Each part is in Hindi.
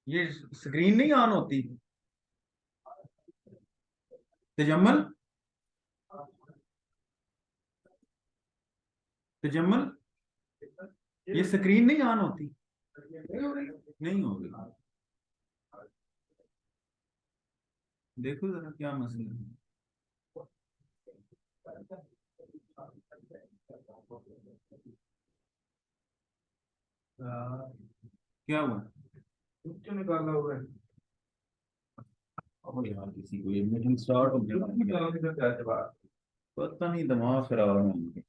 ये स्क्रीन नहीं ऑन होती। तजम्मल, तजम्मल, ये स्क्रीन नहीं ऑन होती। नहीं हो रही। देखो जरा क्या मसला है। क्या हुआ? क्यों निकाला हुआ है? अब यार किसी को ये मीटिंग स्टार्ट हो गया। पता नहीं दिमाग खराब है उनके।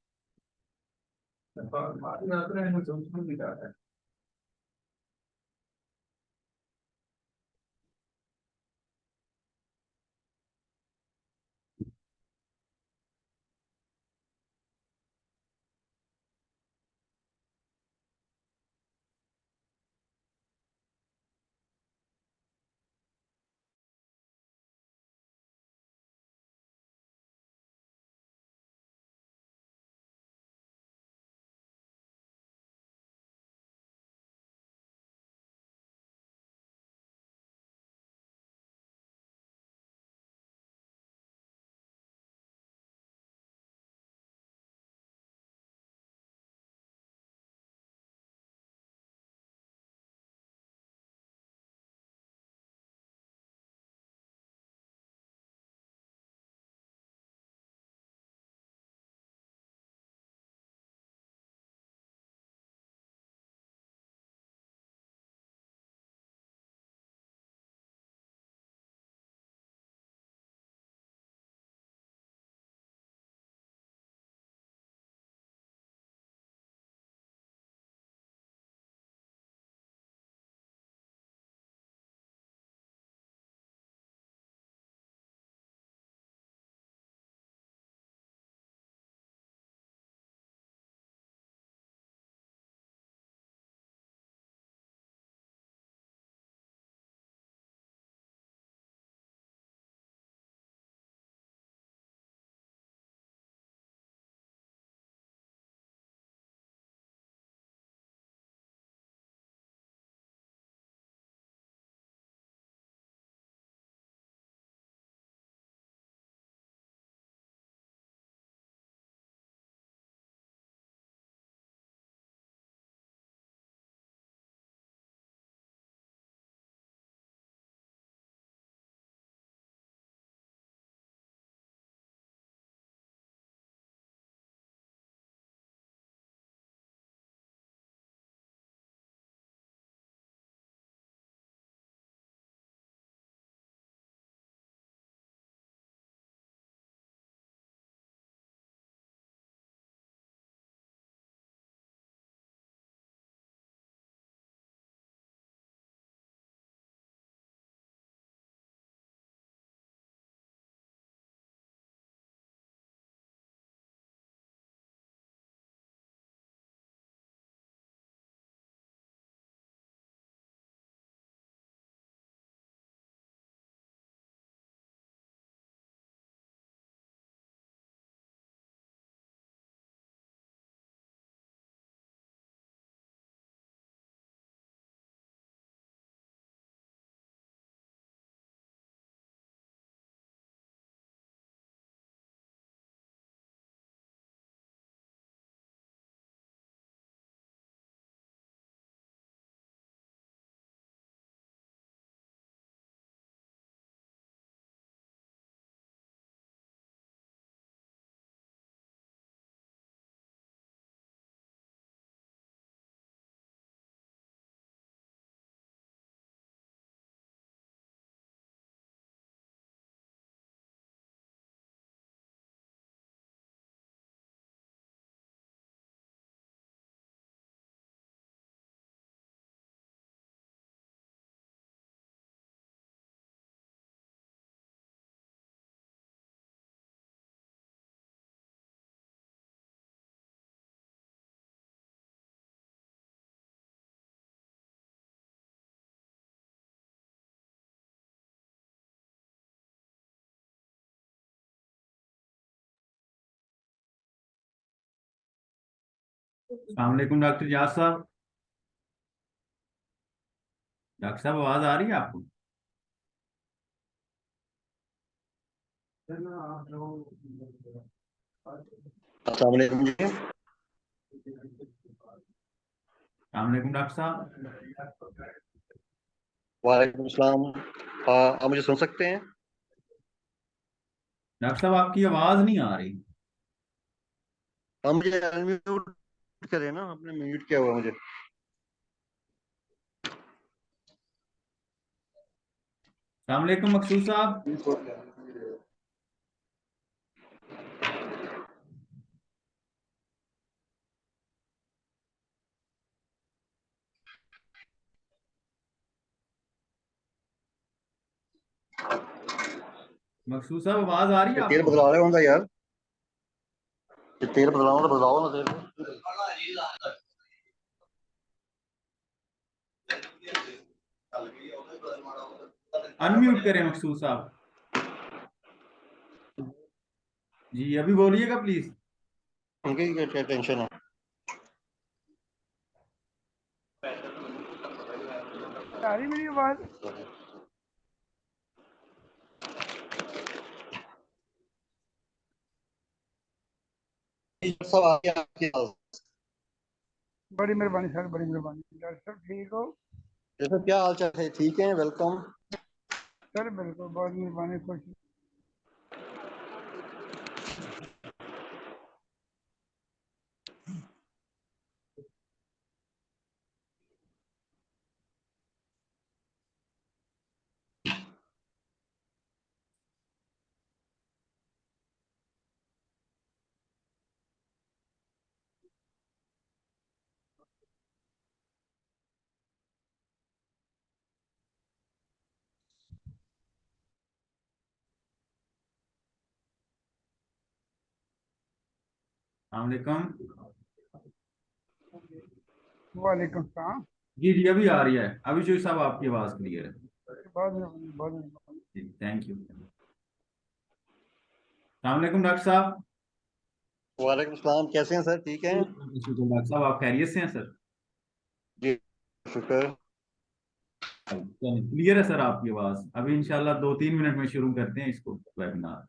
अस्सलाम वालेकुम डॉक्टर याद साहब। डॉक्टर साहब आवाज आ रही है आपको? अस्सलाम वालेकुम जी। अस्सलाम वालेकुम डॉक्टर साहब। वालेकुम सलाम। आप मुझे सुन सकते हैं? डॉक्टर साहब आपकी आवाज नहीं आ रही। आप मुझे अनम्यूट करें ना, आपने म्यूट किया हुआ है मुझे। अस्सलाम वालेकुम मकसूद साहब। मकसूद साहब आवाज आ रही है ये तेल आपको? बदला रहे होगा यार। ये तेल बदलाओ तो बदलाओ ना तेल। अनम्यूट करें मकसूद साहब। जी अभी बोलिएगा प्लीज। उनकी क्या टेंशन है? आ रही मेरी आवाज? सब आगे आपके पास। बड़ी मेहरबानी सर, बड़ी मेहरबानी। डॉक्टर साहब ठीक हो? जैसे क्या हाल चाल है? ठीक है, वेलकम। सर बिल्कुल, बहुत मेहरबानी, खुश। अस्सलाम वालेकुम। वालेकुम सलाम। जी जी अभी आ रही है, अभी जो साहब आपकी आवाज क्लियर है। बहुत मेहरबानी, बहुत मेहरबानी। जी थैंक यू। अस्सलाम वालेकुम डॉक्टर साहब। वालेकुम सलाम, कैसे हैं सर? ठीक हैं? शुक्र डॉक्टर साहब, आप खैरियत से हैं सर? जी, शुक्र। क्लियर है सर आपकी आवाज। अभी इंशाल्लाह 2-3 मिनट में शुरू करते हैं इसको वेबिनार।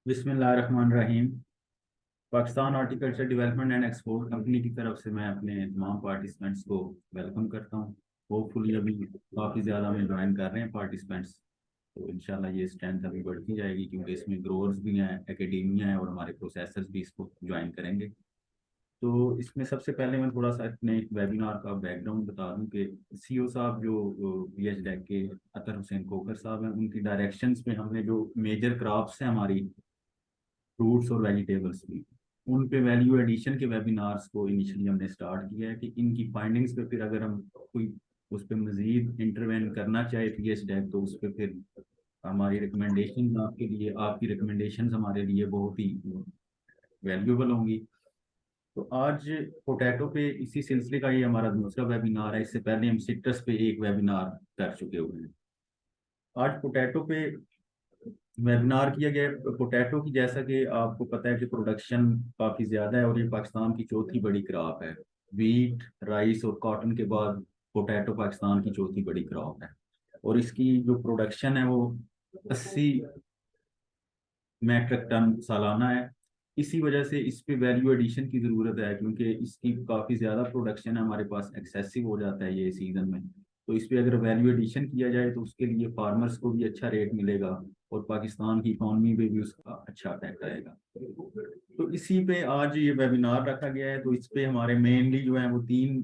बिस्मिल्लाहिर्रहमानिर्रहीम। Pakistan horticulture development and export company की तरफ से मैं अपने तमाम पार्टिसिपेंट्स को वेलकम करता हूँ। होपफुली अभी काफ़ी ज़्यादा में ज्वाइन कर रहे हैं पार्टिसिपेंट्स, तो इंशाल्लाह ये स्ट्रेंथ अभी बढ़ती जाएगी, क्योंकि इसमें ग्रोअर्स भी हैं, एकेडेमिया है और हमारे प्रोसेसर्स भी इसको ज्वाइन करेंगे। तो इसमें सबसे पहले मैं थोड़ा सा अपने वेबिनार का बैकग्राउंड बता दूं कि सीईओ साहब जो PHDEC के अतर हुसैन कोकर साहब हैं, उनकी डायरेक्शंस में हमने जो मेजर क्रॉप्स हैं हमारी फ्रूट्स और वेजिटेबल्स की, उन पे वैल्यू एडिशन के वेबिनार्स को इनिशियली हमने स्टार्ट किया है कि इनकी फाइंडिंग्स पे फिर अगर हम कोई उस पर मजीद इंटरवेन करना चाहे PHDEC, तो उस पर फिर हमारी रिकमेंडेशन आपके लिए, आपकी रिकमेंडेशन हमारे लिए बहुत ही वैल्यूएबल होंगी। तो आज पोटैटो पे इसी सिलसिले का ये हमारा दूसरा वेबिनार है। इससे पहले हम सिट्रस पे एक वेबिनार कर चुके हुए हैं। आज पोटैटो पे वेबिनार किया गया है। पोटैटो की, जैसा कि आपको पता है कि प्रोडक्शन काफ़ी ज़्यादा है और ये पाकिस्तान की चौथी बड़ी क्रॉप है। वीट, राइस और कॉटन के बाद पोटैटो पाकिस्तान की चौथी बड़ी क्रॉप है, और इसकी जो प्रोडक्शन है वो 80 मेट्रिक टन सालाना है। इसी वजह से इस पे वैल्यू एडिशन की ज़रूरत है, क्योंकि इसकी काफ़ी ज़्यादा प्रोडक्शन है हमारे पास, एक्सेसिव हो जाता है ये सीज़न में। तो इस पे अगर वैल्यू एडिशन किया जाए तो उसके लिए फार्मर्स को भी अच्छा रेट मिलेगा और पाकिस्तान की इकॉनमी पे भी उसका अच्छा इफेक्ट आएगा। तो इसी पे आज ये वेबिनार रखा गया है। तो इस पे हमारे मेनली जो है वो 3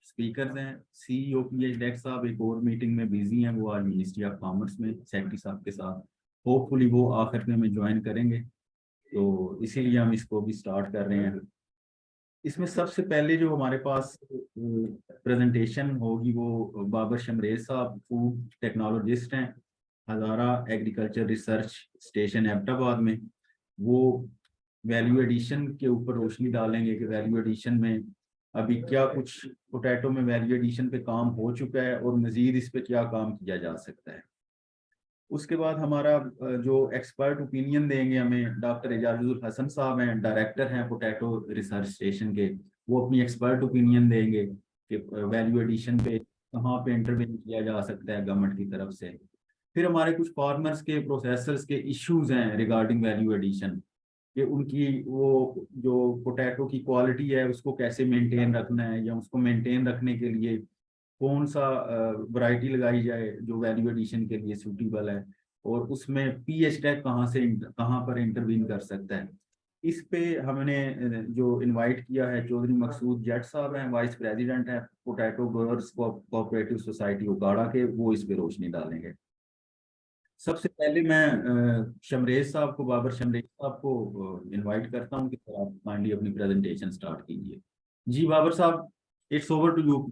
स्पीकर्स हैं। CEO PHDEC साहब एक और मीटिंग में बिजी हैं, वो आज मिनिस्ट्री ऑफ कॉमर्स में सेक्रेटरी साहब के साथ, होपफुली वो आखिर में हमें ज्वाइन करेंगे, तो इसीलिए हम इसको भी स्टार्ट कर रहे हैं। इसमें सबसे पहले जो हमारे पास प्रेजेंटेशन होगी वो बाबर शमरेज साहब, फूड टेक्नोलॉजिस्ट हैं, हज़ारा एग्रीकल्चर रिसर्च स्टेशन एबटाबाद में। वो वैल्यू एडिशन के ऊपर रोशनी डालेंगे कि वैल्यू एडिशन में अभी क्या कुछ पोटैटो में वैल्यू एडिशन पे काम हो चुका है और मज़ीद इस पे क्या काम किया जा सकता है। उसके बाद हमारा जो एक्सपर्ट ओपिनियन देंगे हमें, डॉक्टर एजाजुल हसन साहब हैं, डायरेक्टर हैं पोटैटो रिसर्च स्टेशन के। वो अपनी एक्सपर्ट ओपिनियन देंगे कि वैल्यू एडिशन पे कहाँ पे इंटरवेन किया जा सकता है गवर्नमेंट की तरफ से। फिर हमारे कुछ फार्मर्स के, प्रोसेसर्स के इश्यूज हैं रिगार्डिंग वैल्यू एडिशन, कि उनकी वो जो पोटैटो की क्वालिटी है उसको कैसे मेंटेन रखना है, या उसको मेंटेन रखने के लिए कौन सा वैरायटी लगाई जाए जो वैल्यू एडिशन के लिए सूटेबल है, और उसमें PHDEC कहाँ पर इंटरवीन कर सकता है। इस पे हमने जो इनवाइट किया है, चौधरी मकसूद जट साहब हैं, वाइस प्रेसिडेंट हैं पोटैटो ग्रोअर्स कोऑपरेटिव सोसाइटी उगाड़ा के, वो इस पे रोशनी डालेंगे। सबसे पहले मैं शमरेज साहब को, बाबर शमरेज साहब को इनवाइट करता हूँ कि आप काइंडली अपनी प्रेजेंटेशन स्टार्ट कीजिए। जी बाबर साहब, इट्स ओवर टू यू।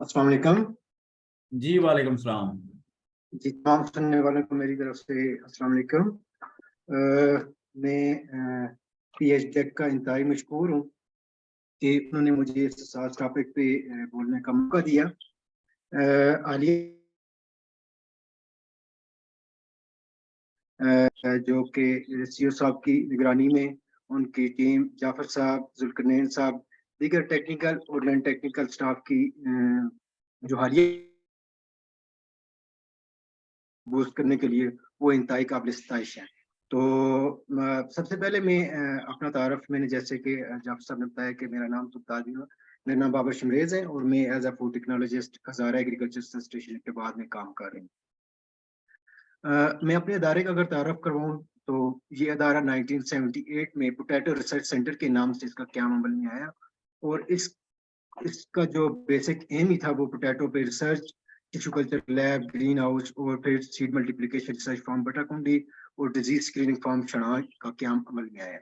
अस्सलाम वालेकुम जी वालेकुम सलाम। जी, तमाम सुनने वालों को मेरी तरफ से अस्सलाम वालेकुम। मैं PHDEC का इंतहाई मशकूर हूँ कि उन्होंने मुझे इस खास टॉपिक पे बोलने का मौका दिया। आलिया जो कि CEO साहब की निगरानी में उनकी टीम, जाफर साहब, जुल्करनैन साहब, दीगर टेक्निकल और नॉन टेक्निकल स्टाफ की जो हालिया बूस्ट करने के लिए वो इंतहाई काबिल सताइश है। तो सबसे पहले मैं अपना तारफ, मैंने जैसे कि जाफर साहब ने बताया कि मेरा नाम तुब्तादी है, मेरा नाम बाबर शमरेज है और मैं as a food technologist Hazara agriculture station के बाद में काम कर रही हूँ। मैं अपने अदारे का अगर तारफ करवाऊँ तो ये अदारा 1978 में पोटैटो रिसर्च सेंटर के नाम से इसका क़याम अमल में आया, और इसका जो बेसिक एम ही था वो पोटैटो पे research, tissue culture lab, greenhouse और फिर seed multiplication research farm Batakundi और डिजीज स्क्रीनिंग फार्म शनाज का क़याम अमल में आया।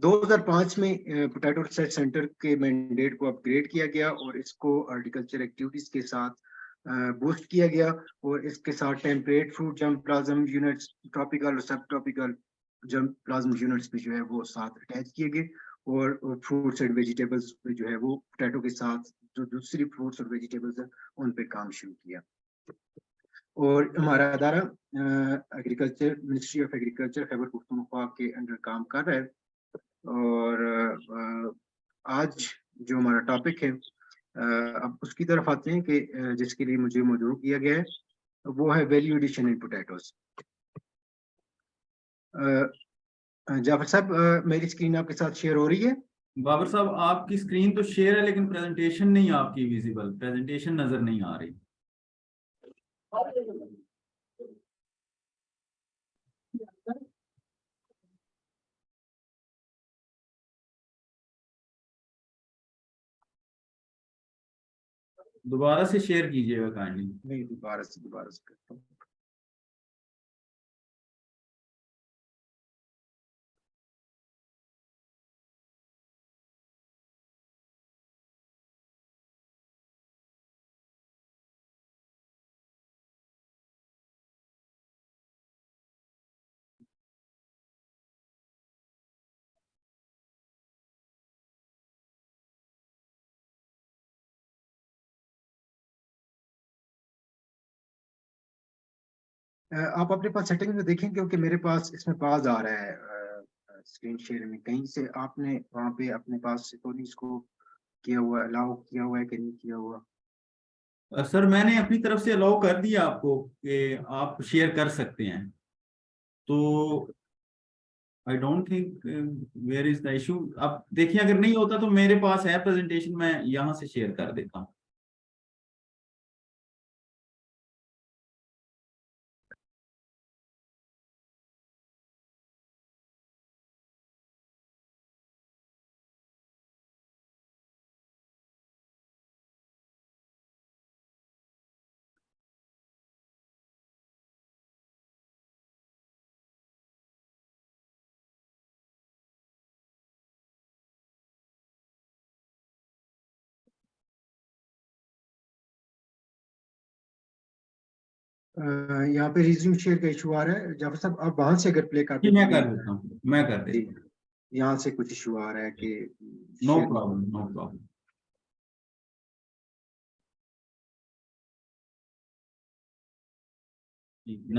2005 में पोटैटो रिसर्च सेंटर के मैंडेट को अपग्रेड किया गया और इसको हॉर्टिकल्चर एक्टिविटीज के साथ बूस्ट किया गया, और इसके साथ temperate fruit germ plasm units, tropical और सब ट्रॉपिकल जर्म प्लाज्म यूनिट्स भी जो है वो साथ अटैच किए गए, और फ्रूट्स एंड वेजिटेबल्स पे जो है वो पोटैटो के साथ जो दूसरी फ्रूट्स और वेजिटेबल्स है उन पे काम शुरू किया। और हमारा अदारा agriculture, ministry of agriculture Khyber Pakhtunkhwa के अंडर काम कर रहा है। और आज जो हमारा टॉपिक है, अब उसकी तरफ आते हैं कि जिसके लिए मुझे मौजूद किया गया है, वो है value addition in potatoes. Jafar साहब, मेरी स्क्रीन आपके साथ शेयर हो रही है? बाबर साहब आपकी स्क्रीन तो शेयर है लेकिन प्रेजेंटेशन नहीं आपकी विजिबल, प्रेजेंटेशन नजर नहीं आ रही। दोबारा से शेयर कीजिएगा काइंडली। नहीं, दोबारा से करता हूँ। आप अपने पास सेटिंग में देखें, क्योंकि मेरे पास इसमें पास आ रहा है स्क्रीन शेयर में। कहीं से आपने वहाँ पे अपने पास से तो नहीं इसको किया हुआ, अलाउ किया हुआ है कि नहीं किया हुआ? सर मैंने अपनी तरफ से अलाउ कर दिया आपको कि आप शेयर कर सकते हैं, तो I don't think where is the issue. अब देखिए अगर नहीं होता तो मेरे पास है प्रेजेंटेशन, मैं यहाँ से शेयर कर देता हूँ। यहाँ पे रिज्यूम शेयर का इशू आ रहा है। जाफर साहब, आप वहां से अगर प्ले कर जी दे तो मैं भी। कर देता हूँ, मैं कर जी, देता हूँ। यहाँ से कुछ इशू आ रहा है कि no share. Problem, no problem.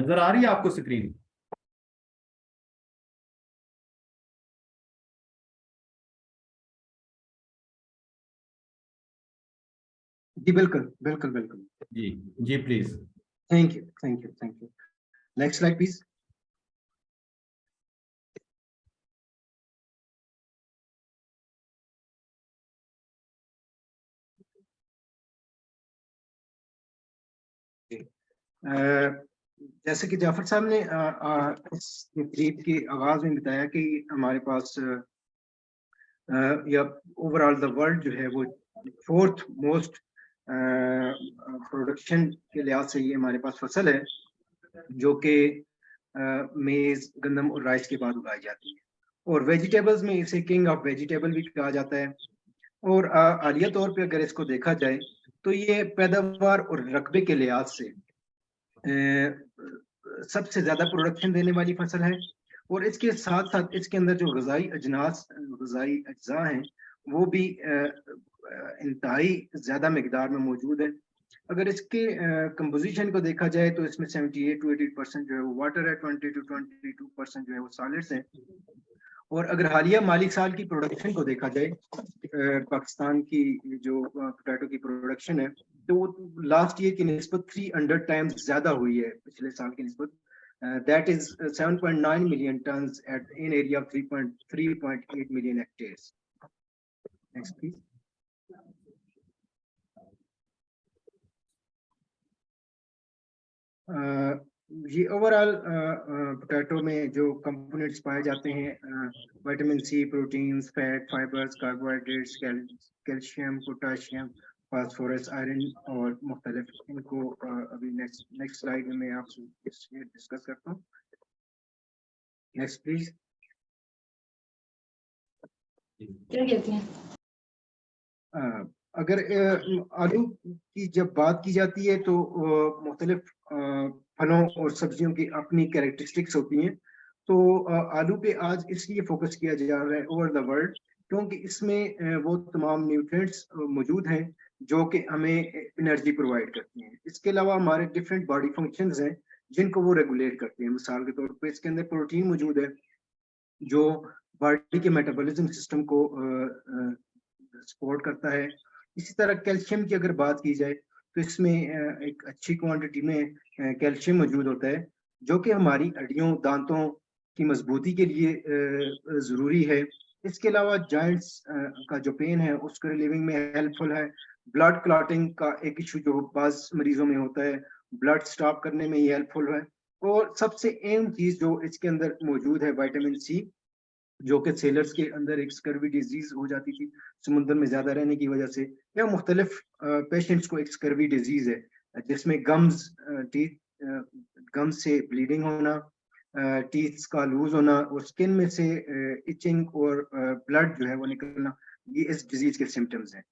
नजर आ रही है आपको स्क्रीन? जी बिल्कुल बिल्कुल बिल्कुल। जी जी please. Thank you thank you thank you. Next slide please. जैसे कि जाफर साहब ने इस तकरीब के आगाज में बताया कि हमारे पास या ओवरऑल द वर्ल्ड जो है वो फोर्थ मोस्ट प्रोडक्शन के लिहाज से ये हमारे पास फसल है, जो कि मेज, गंदम और राइस के बाद उगाई जाती है। और वेजिटेबल्स में इसे किंग ऑफ वेजिटेबल भी कहा जाता है। और आलिया तौर पे अगर इसको देखा जाए तो ये पैदावार और रकबे के लिहाज से सबसे ज्यादा प्रोडक्शन देने वाली फसल है। और इसके साथ साथ इसके अंदर जो गजाई अज्जा हैं वो भी इंतहाई ज्यादा मिकदार में मौजूद है। अगर इसके कंपोजिशन को देखा जाए तो इसमें 78 to 80% जो है वो वाटर है, 20 to 22% जो है वो सॉलिड्स है। और अगर हालिया माली साल की प्रोडक्शन को देखा जाए, पाकिस्तान की जो पोटैटो की प्रोडक्शन है, तो वो लास्ट ईयर की निस्बत 300 टाइम्स ज्यादा हुई है पिछले साल की निस्बत। That is 7.9 million tons at in area of 3.8 million hectares. Next please. ये ओवरऑल पोटैटो में जो कंपोनेंट्स पाए जाते हैं, vitamin C, proteins, fat, fibres, carbohydrates, calcium, potassium, phosphorus, iron और मुख्तलिफ, इनको अभी नेक्स्ट स्लाइड में मैं आपसे डिस्कस करता हूँ। Next please. अगर आलू की जब बात की जाती है तो मुख्तलिफ फलों और सब्जियों की अपनी कैरेक्टरिस्टिक्स होती हैं। तो आलू पे आज इसलिए फोकस किया जा रहा है ओवर द वर्ल्ड, क्योंकि इसमें वो तमाम न्यूट्रिएंट्स मौजूद हैं जो कि हमें एनर्जी प्रोवाइड करती हैं। इसके अलावा हमारे डिफरेंट बॉडी फंक्शंस हैं जिनको वो रेगुलेट करते हैं। मिसाल के तौर पे इसके अंदर प्रोटीन मौजूद है जो बॉडी के मेटाबॉलिज्म सिस्टम को सपोर्ट करता है। इसी तरह कैल्शियम की अगर बात की जाए तो इसमें एक अच्छी क्वांटिटी में कैल्शियम मौजूद होता है जो कि हमारी हड्डियों दांतों की मजबूती के लिए ज़रूरी है। इसके अलावा जॉइंट्स का जो पेन है उसको रिलीविंग में हेल्पफुल है। ब्लड क्लॉटिंग का एक इशू जो बाज मरीजों में होता है, ब्लड स्टॉप करने में ये हेल्पफुल है। और सबसे अहम चीज़ जो इसके अंदर मौजूद है विटामिन सी, जो कि सेलर्स के अंदर एक स्कर्वी डिजीज हो जाती थी समुद्र में ज्यादा रहने की वजह से, या मुख्तलिफ पेशेंट्स को एक स्कर्वी डिजीज है जिसमें गम्स गम्स से ब्लीडिंग होना, टीथ का लूज होना और स्किन में से इचिंग और ब्लड जो है वो निकलना, ये इस डिजीज के सिम्टम्स हैं।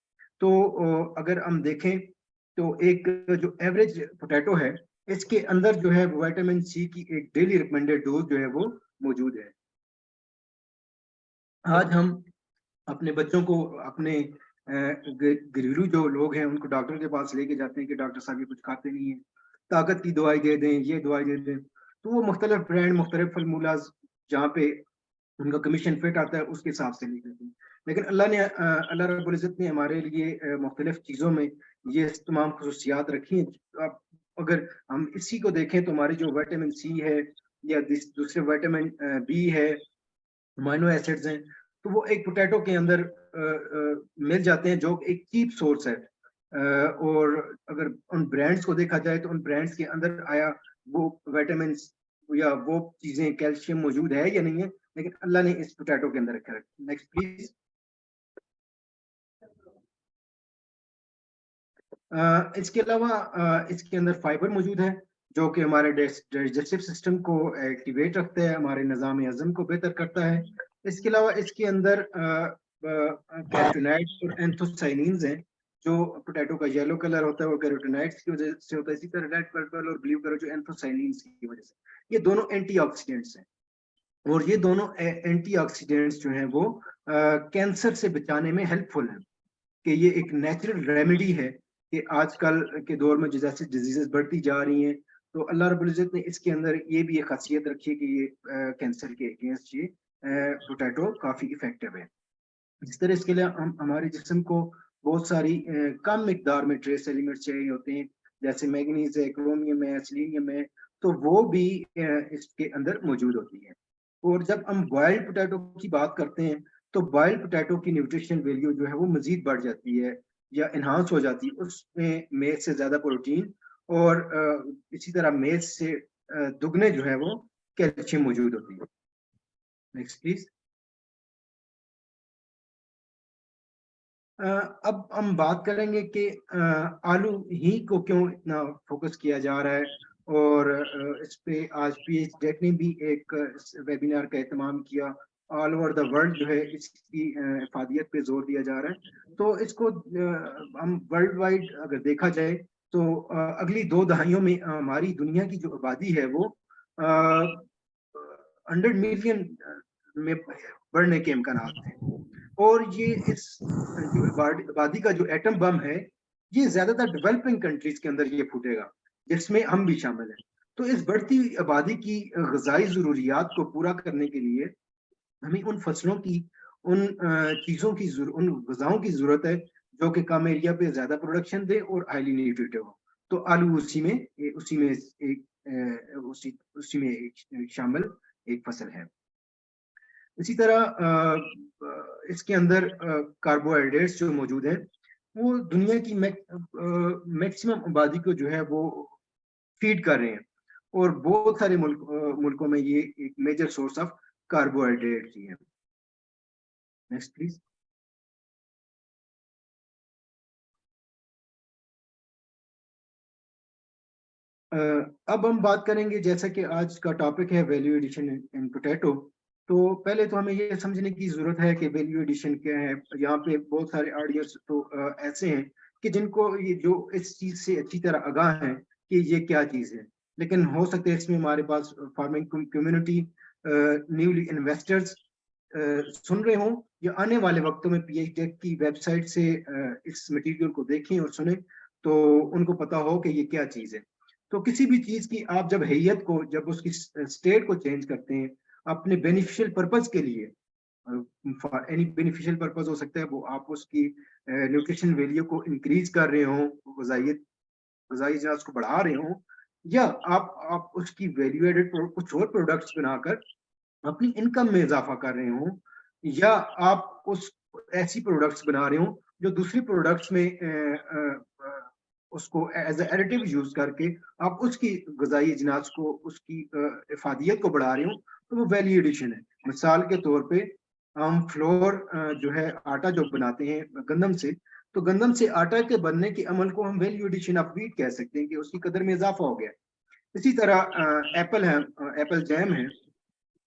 तो अगर हम देखें तो एक जो एवरेज पोटैटो है इसके अंदर जो है विटामिन सी की एक डेली रिकमेंडेड डोज जो है वो मौजूद है। आज हम अपने बच्चों को, अपने घरेलू जो लोग हैं उनको डॉक्टर के पास लेके जाते हैं कि डॉक्टर साहब ये कुछ खाते नहीं है, ताकत की दवाई दे दें, ये दवाई दे दें। तो वो मुख्तलिफ ब्रांड, मुख्तलिफ फलमूलाज जहाँ पे उनका कमीशन फिट आता है उसके हिसाब से नहीं करते। लेकिन अल्लाह रब्बुल इज़्ज़त ने हमारे लिए मुख्तलिफ चीज़ों में ये तमाम खसूसियात रखी हैं। अब अगर हम इसी को देखें तो हमारी जो विटामिन सी है या दूसरे विटामिन बी है, अमाइनो एसिड्स हैं, तो वो एक पोटैटो के अंदर मिल जाते हैं जो एक चीप सोर्स है। और अगर उन ब्रांड्स को देखा जाए तो उन ब्रांड्स के अंदर आया वो विटामिन या वो चीजें कैल्शियम मौजूद है या नहीं है, लेकिन अल्लाह ने इस पोटैटो के अंदर रखा है। Next please. इसके अलावा इसके अंदर फाइबर मौजूद है जो कि हमारे डाइजेस्टिव सिस्टम को एक्टिवेट रखता है, हमारे निज़ाम हज़म को बेहतर करता है। इसके अलावा इसके अंदर कैरोटीनॉइड्स और एंथोसाइनिन्स हैं। जो पोटैटो का येलो कलर होता है वो कैरोटीनॉइड्स की वजह से होता है, इसी तरह रेड पर्पल और ब्लू कलर जो एंथोसाइनिन्स की वजह से। ये दोनों एंटीऑक्सीडेंट्स हैं और ये दोनों एंटीऑक्सीडेंट्स जो हैं वो कैंसर से बचाने में हेल्पफुल हैं। कि ये एक नेचुरल रेमेडी है कि आजकल के दौर में जैसे डिजीजेस बढ़ती जा रही हैं, तो अल्लाह रब्बुल इज़्ज़त ने इसके अंदर ये भी एक खासियत रखी है कि ये कैंसर के अगेंस्ट ये पोटैटो काफ़ी इफेक्टिव है। जिस तरह इसके लिए हम हमारे जिस्म को बहुत सारी कम मिकदार में ट्रेस एलिमेंट्स चाहिए होते हैं, जैसे मैग्नीज है, क्रोमियम है, सेलेनियम है, तो वो भी इसके अंदर मौजूद होती है। और जब हम बॉइल्ड पोटैटो की बात करते हैं तो बॉइल्ड पोटैटो की न्यूट्रिशन वैल्यू जो है वो मजीद बढ़ जाती है या इन्हांस हो जाती है। उसमें मेज से ज्यादा प्रोटीन और इसी तरह मेज से दुगने जो है वो कैल्शियम मौजूद होती है। Next please. अब हम बात करेंगे कि आलू ही को क्यों इतना फोकस किया जा रहा है और इस पे आज PHDET ने भी एक वेबिनार का एहतमाम किया। ऑल ओवर द वर्ल्ड जो है इसकी इफादियत पे जोर दिया जा रहा है। तो इसको हम वर्ल्ड वाइड अगर देखा जाए तो अगली 2 दहाइयों में हमारी दुनिया की जो आबादी है वो 100 मिलियन में बढ़ने के इम्कान हैं। और ये इस जो आबादी का जो एटम बम है ये ज्यादातर डेवलपिंग कंट्रीज के अंदर ये फूटेगा, जिसमें हम भी शामिल हैं। तो इस बढ़ती आबादी की ग़िज़ाई ज़रूरियात को पूरा करने के लिए हमें उन फसलों की, उन चीज़ों की, उन ग़िज़ाओं की ज़रूरत है जो कि कम एरिया पे ज़्यादा प्रोडक्शन दे और हाईली न्यूट्रिटिव हो। तो आलू उसी में एक शामिल एक फसल है। इसी तरह इसके अंदर कार्बोहाइड्रेट्स जो मौजूद हैं वो दुनिया की मैक्सिमम आबादी को जो है वो फीड कर रहे हैं और बहुत सारे मुल्कों में ये एक मेजर सोर्स ऑफ कार्बोहाइड्रेट ही है। Next please. अब हम बात करेंगे, जैसा कि आज का टॉपिक है वैल्यू एडिशन इन पोटैटो, तो पहले तो हमें ये समझने की जरूरत है कि वैल्यू एडिशन क्या है। यहाँ पे बहुत सारे ऑडियंस तो ऐसे हैं कि जिनको ये जो इस चीज से अच्छी तरह आगाह हैं कि ये क्या चीज है, लेकिन हो सकता है इसमें हमारे पास फार्मिंग कम्युनिटी न्यूली इन्वेस्टर्स सुन रहे हों या आने वाले वक्तों में PH टेक की वेबसाइट से इस मटेरियल को देखें और सुने, तो उनको पता हो कि ये क्या चीज़ है। तो किसी भी चीज़ की आप जब हैयत को, जब उसकी स्टेट को चेंज करते हैं अपने बेनिफिशियल पर्पस के लिए, फॉर एनी बेनिफिशियल पर्पस हो सकता है, वो आप उसकी न्यूट्रिशन वैल्यू को इंक्रीज कर रहे हो, गजाई इजाज को बढ़ा रहे हो, या आप उसकी वैल्यू एडेड कुछ और प्रोडक्ट्स बनाकर अपनी इनकम में इजाफा कर रहे हो, या आप उस ऐसी प्रोडक्ट्स बना रहे हो जो दूसरी प्रोडक्ट्स में उसको एज एडिटिव यूज करके आप उसकी गजाई अजनास को, उसकी इफादियत को बढ़ा रहे हो, तो वो वैल्यू एडिशन है। मिसाल के तौर पे हम फ्लोर जो है आटा जो बनाते हैं गंदम से, तो गंदम से आटा के बनने के अमल को हम वैल्यू एडिशन ऑफ व्हीट कह सकते हैं कि उसकी कदर में इजाफा हो गया। इसी तरह एप्पल है, एप्पल जैम है,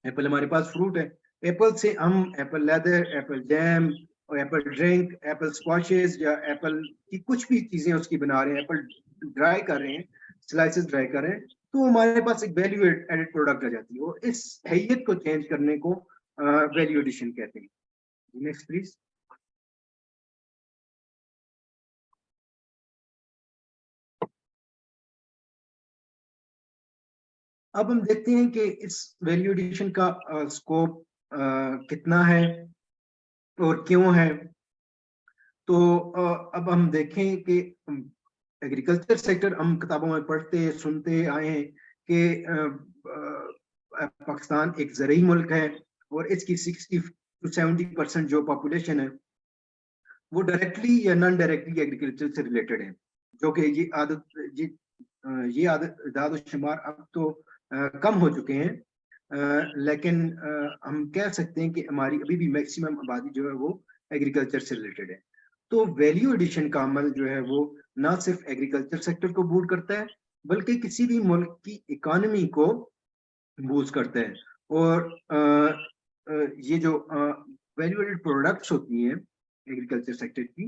एप्पल हमारे पास फ्रूट है, एप्पल से हम एप्पल लेदर, एप्पल जैम और एप्पल ड्रिंक, एप्पल स्क्वाशेस या एप्पल की कुछ भी चीजें उसकी बना रहे हैं, एप्पल ड्राई कर रहे हैं, स्लाइसेस ड्राई कर रहे हैं, तो हमारे पास एक वैल्यू एडेड प्रोडक्ट आ जाती है। और इस हैयत को चेंज करने को वैल्यू एडिशन कहते हैं। Next please. अब हम देखते हैं कि इस वैल्यू एडिशन का स्कोप कितना है और क्यों है। तो अब हम देखें कि एग्रीकल्चर सेक्टर हम किताबों में पढ़ते सुनते आए हैं कि पाकिस्तान एक ज़रूरी मुल्क है और इसकी 60 to 70% जो पॉपुलेशन है वो डायरेक्टली या नॉन डायरेक्टली एग्रीकल्चर से रिलेटेड है, जो कि ये आदत शुमार अब तो कम हो चुके हैं, लेकिन हम कह सकते हैं कि हमारी अभी भी मैक्सिमम आबादी जो है वो एग्रीकल्चर से रिलेटेड है। तो वैल्यू एडिशन का अमल जो है वो ना सिर्फ एग्रीकल्चर सेक्टर को बूस्ट करता है, बल्कि किसी भी मुल्क की इकोनॉमी को बूस्ट करता है। और ये जो वैल्यू एडेड प्रोडक्ट्स होती हैं एग्रीकल्चर सेक्टर की,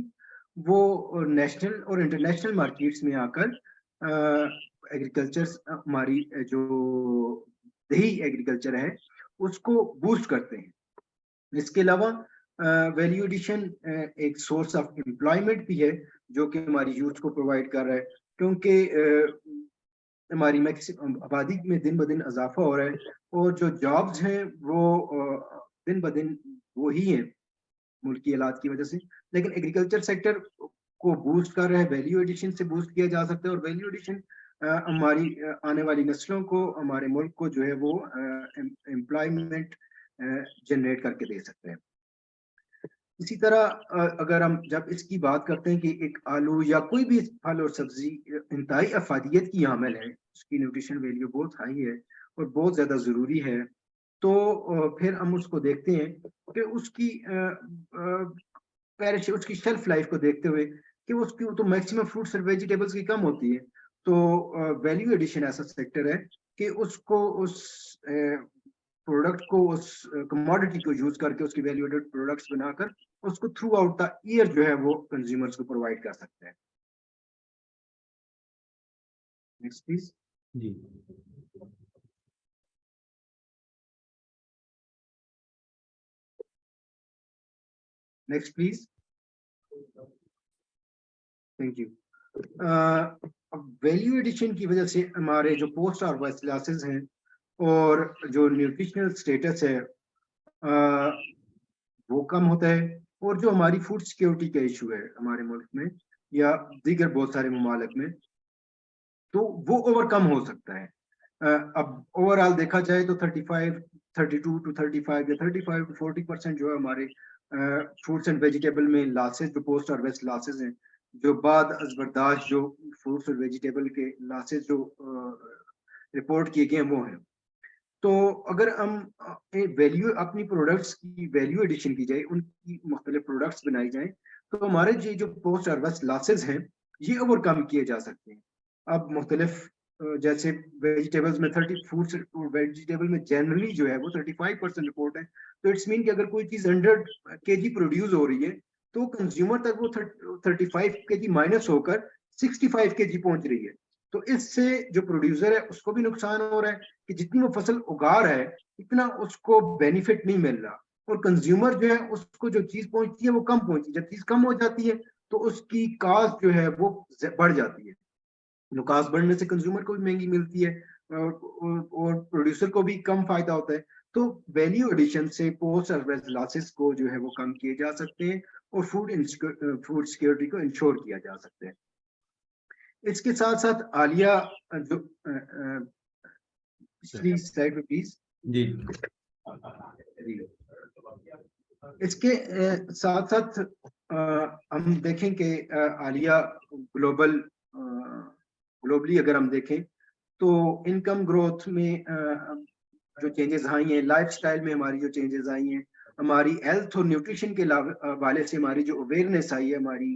वो नेशनल और इंटरनेशनल मार्केट्स में आकर एग्रीकल्चर, हमारी जो देही एग्रीकल्चर है उसको बूस्ट करते हैं। इसके अलावा वैल्यू एडिशन एक सोर्स ऑफ एम्प्लॉयमेंट भी है जो कि हमारी यूथ को प्रोवाइड कर रहा है, क्योंकि हमारी मैक्सिमम आबादी में दिन ब दिन इजाफा हो रहा है और जो जॉब्स हैं वो दिन ब दिन वो ही हैं मुल्क की हालात की वजह से। लेकिन एग्रीकल्चर सेक्टर को बूस्ट कर रहा है, वैल्यू एडिशन से बूस्ट किया जा सकता है, और वैल्यू एडिशन हमारी आने वाली नस्लों को, हमारे मुल्क को जो है वो एम्प्लॉयमेंट जनरेट करके दे सकते हैं। इसी तरह अगर हम जब इसकी बात करते हैं कि एक आलू या कोई भी फल और सब्जी इंतहाई अफादियत की हामिल है, उसकी न्यूट्रिशन वैल्यू बहुत हाई है और बहुत ज़्यादा ज़रूरी है, तो फिर हम उसको देखते हैं कि उसकी उसकी शेल्फ लाइफ को देखते हुए कि उसकी तो मैक्सिमम फ्रूट्स और वेजिटेबल्स की कम होती है। तो वैल्यू एडिशन ऐसा सेक्टर है कि उसको उस प्रोडक्ट को, उस कमोडिटी को यूज करके उसकी वैल्यू एडेड प्रोडक्ट्स बनाकर उसको थ्रू आउट द ईयर जो है वो कंज्यूमर्स को प्रोवाइड कर सकते हैं। Next please. जी next please. Thank you. Value addition की वजह से हमारे जो पोस्ट हार्वेस्ट लॉसेस हैं और जो न्यूट्रिशनल स्टेटस है वो कम होता है, और जो हमारी फूड सिक्योरिटी का इशू है हमारे मुल्क में या दीगर बहुत सारे ममालिक में, तो वो ओवरकम हो सकता है। अब ओवरऑल देखा जाए तो 32 to 35 या 35 to 40% जो है हमारे फ्रूट्स एंड वेजिटेबल में लॉसेस, जो पोस्ट हार्वेस्ट लॉसेस हैं, जो बाद अज़ बर्दाश्त जो फ्रूट्स और वेजिटेबल के लॉसेस जो रिपोर्ट किए गए हैं वो हैं। तो अगर हम वैल्यू अपनी प्रोडक्ट्स की वैल्यू एडिशन की जाए, उनकी मुख्तलिफ प्रोडक्ट्स बनाई जाए, तो हमारे जो पोस्ट हार्वेस्ट लॉसेस हैं ये ओवरकम किए जा सकते हैं। अब मुख्तलिफ जैसे वेजिटेबल्स में 30 फ्रूट्स वेजिटेबल में जनरली जो है वो 35% रिपोर्ट है, तो इट्स मीन कि अगर कोई चीज़ 100 kg प्रोड्यूस हो रही है तो कंज्यूमर तक वो 35 kg माइनस होकर 65 kg पहुंच रही है। तो इससे जो प्रोड्यूसर है उसको भी नुकसान हो रहा है कि जितनी वो फसल उगा रहा है इतना उसको बेनिफिट नहीं मिल रहा, और कंज्यूमर जो है उसको जो चीज पहुंचती है वो कम पहुंचती है। जब चीज कम हो जाती है तो उसकी कास्ट जो है वो बढ़ जाती है, कास्ट बढ़ने से कंज्यूमर को भी महंगी मिलती है और प्रोड्यूसर को भी कम फायदा होता है। तो वैल्यू एडिशन से पोस्ट हार्वेस्ट लॉसेस को जो है वो कम किए जा सकते हैं और फूड सिक्योरिटी को इंश्योर किया जा सकता है। इसके साथ साथ आलिया जो पिछली स्लाइड में प्लीज जी इसके साथ साथ हम देखें कि आलिया ग्लोबली अगर हम देखें तो इनकम ग्रोथ में जो चेंजेस आई हैं, लाइफस्टाइल में हमारी जो चेंजेस आई हैं, हमारी हेल्थ और न्यूट्रिशन के हवाले से हमारी जो अवेयरनेस आई है हमारी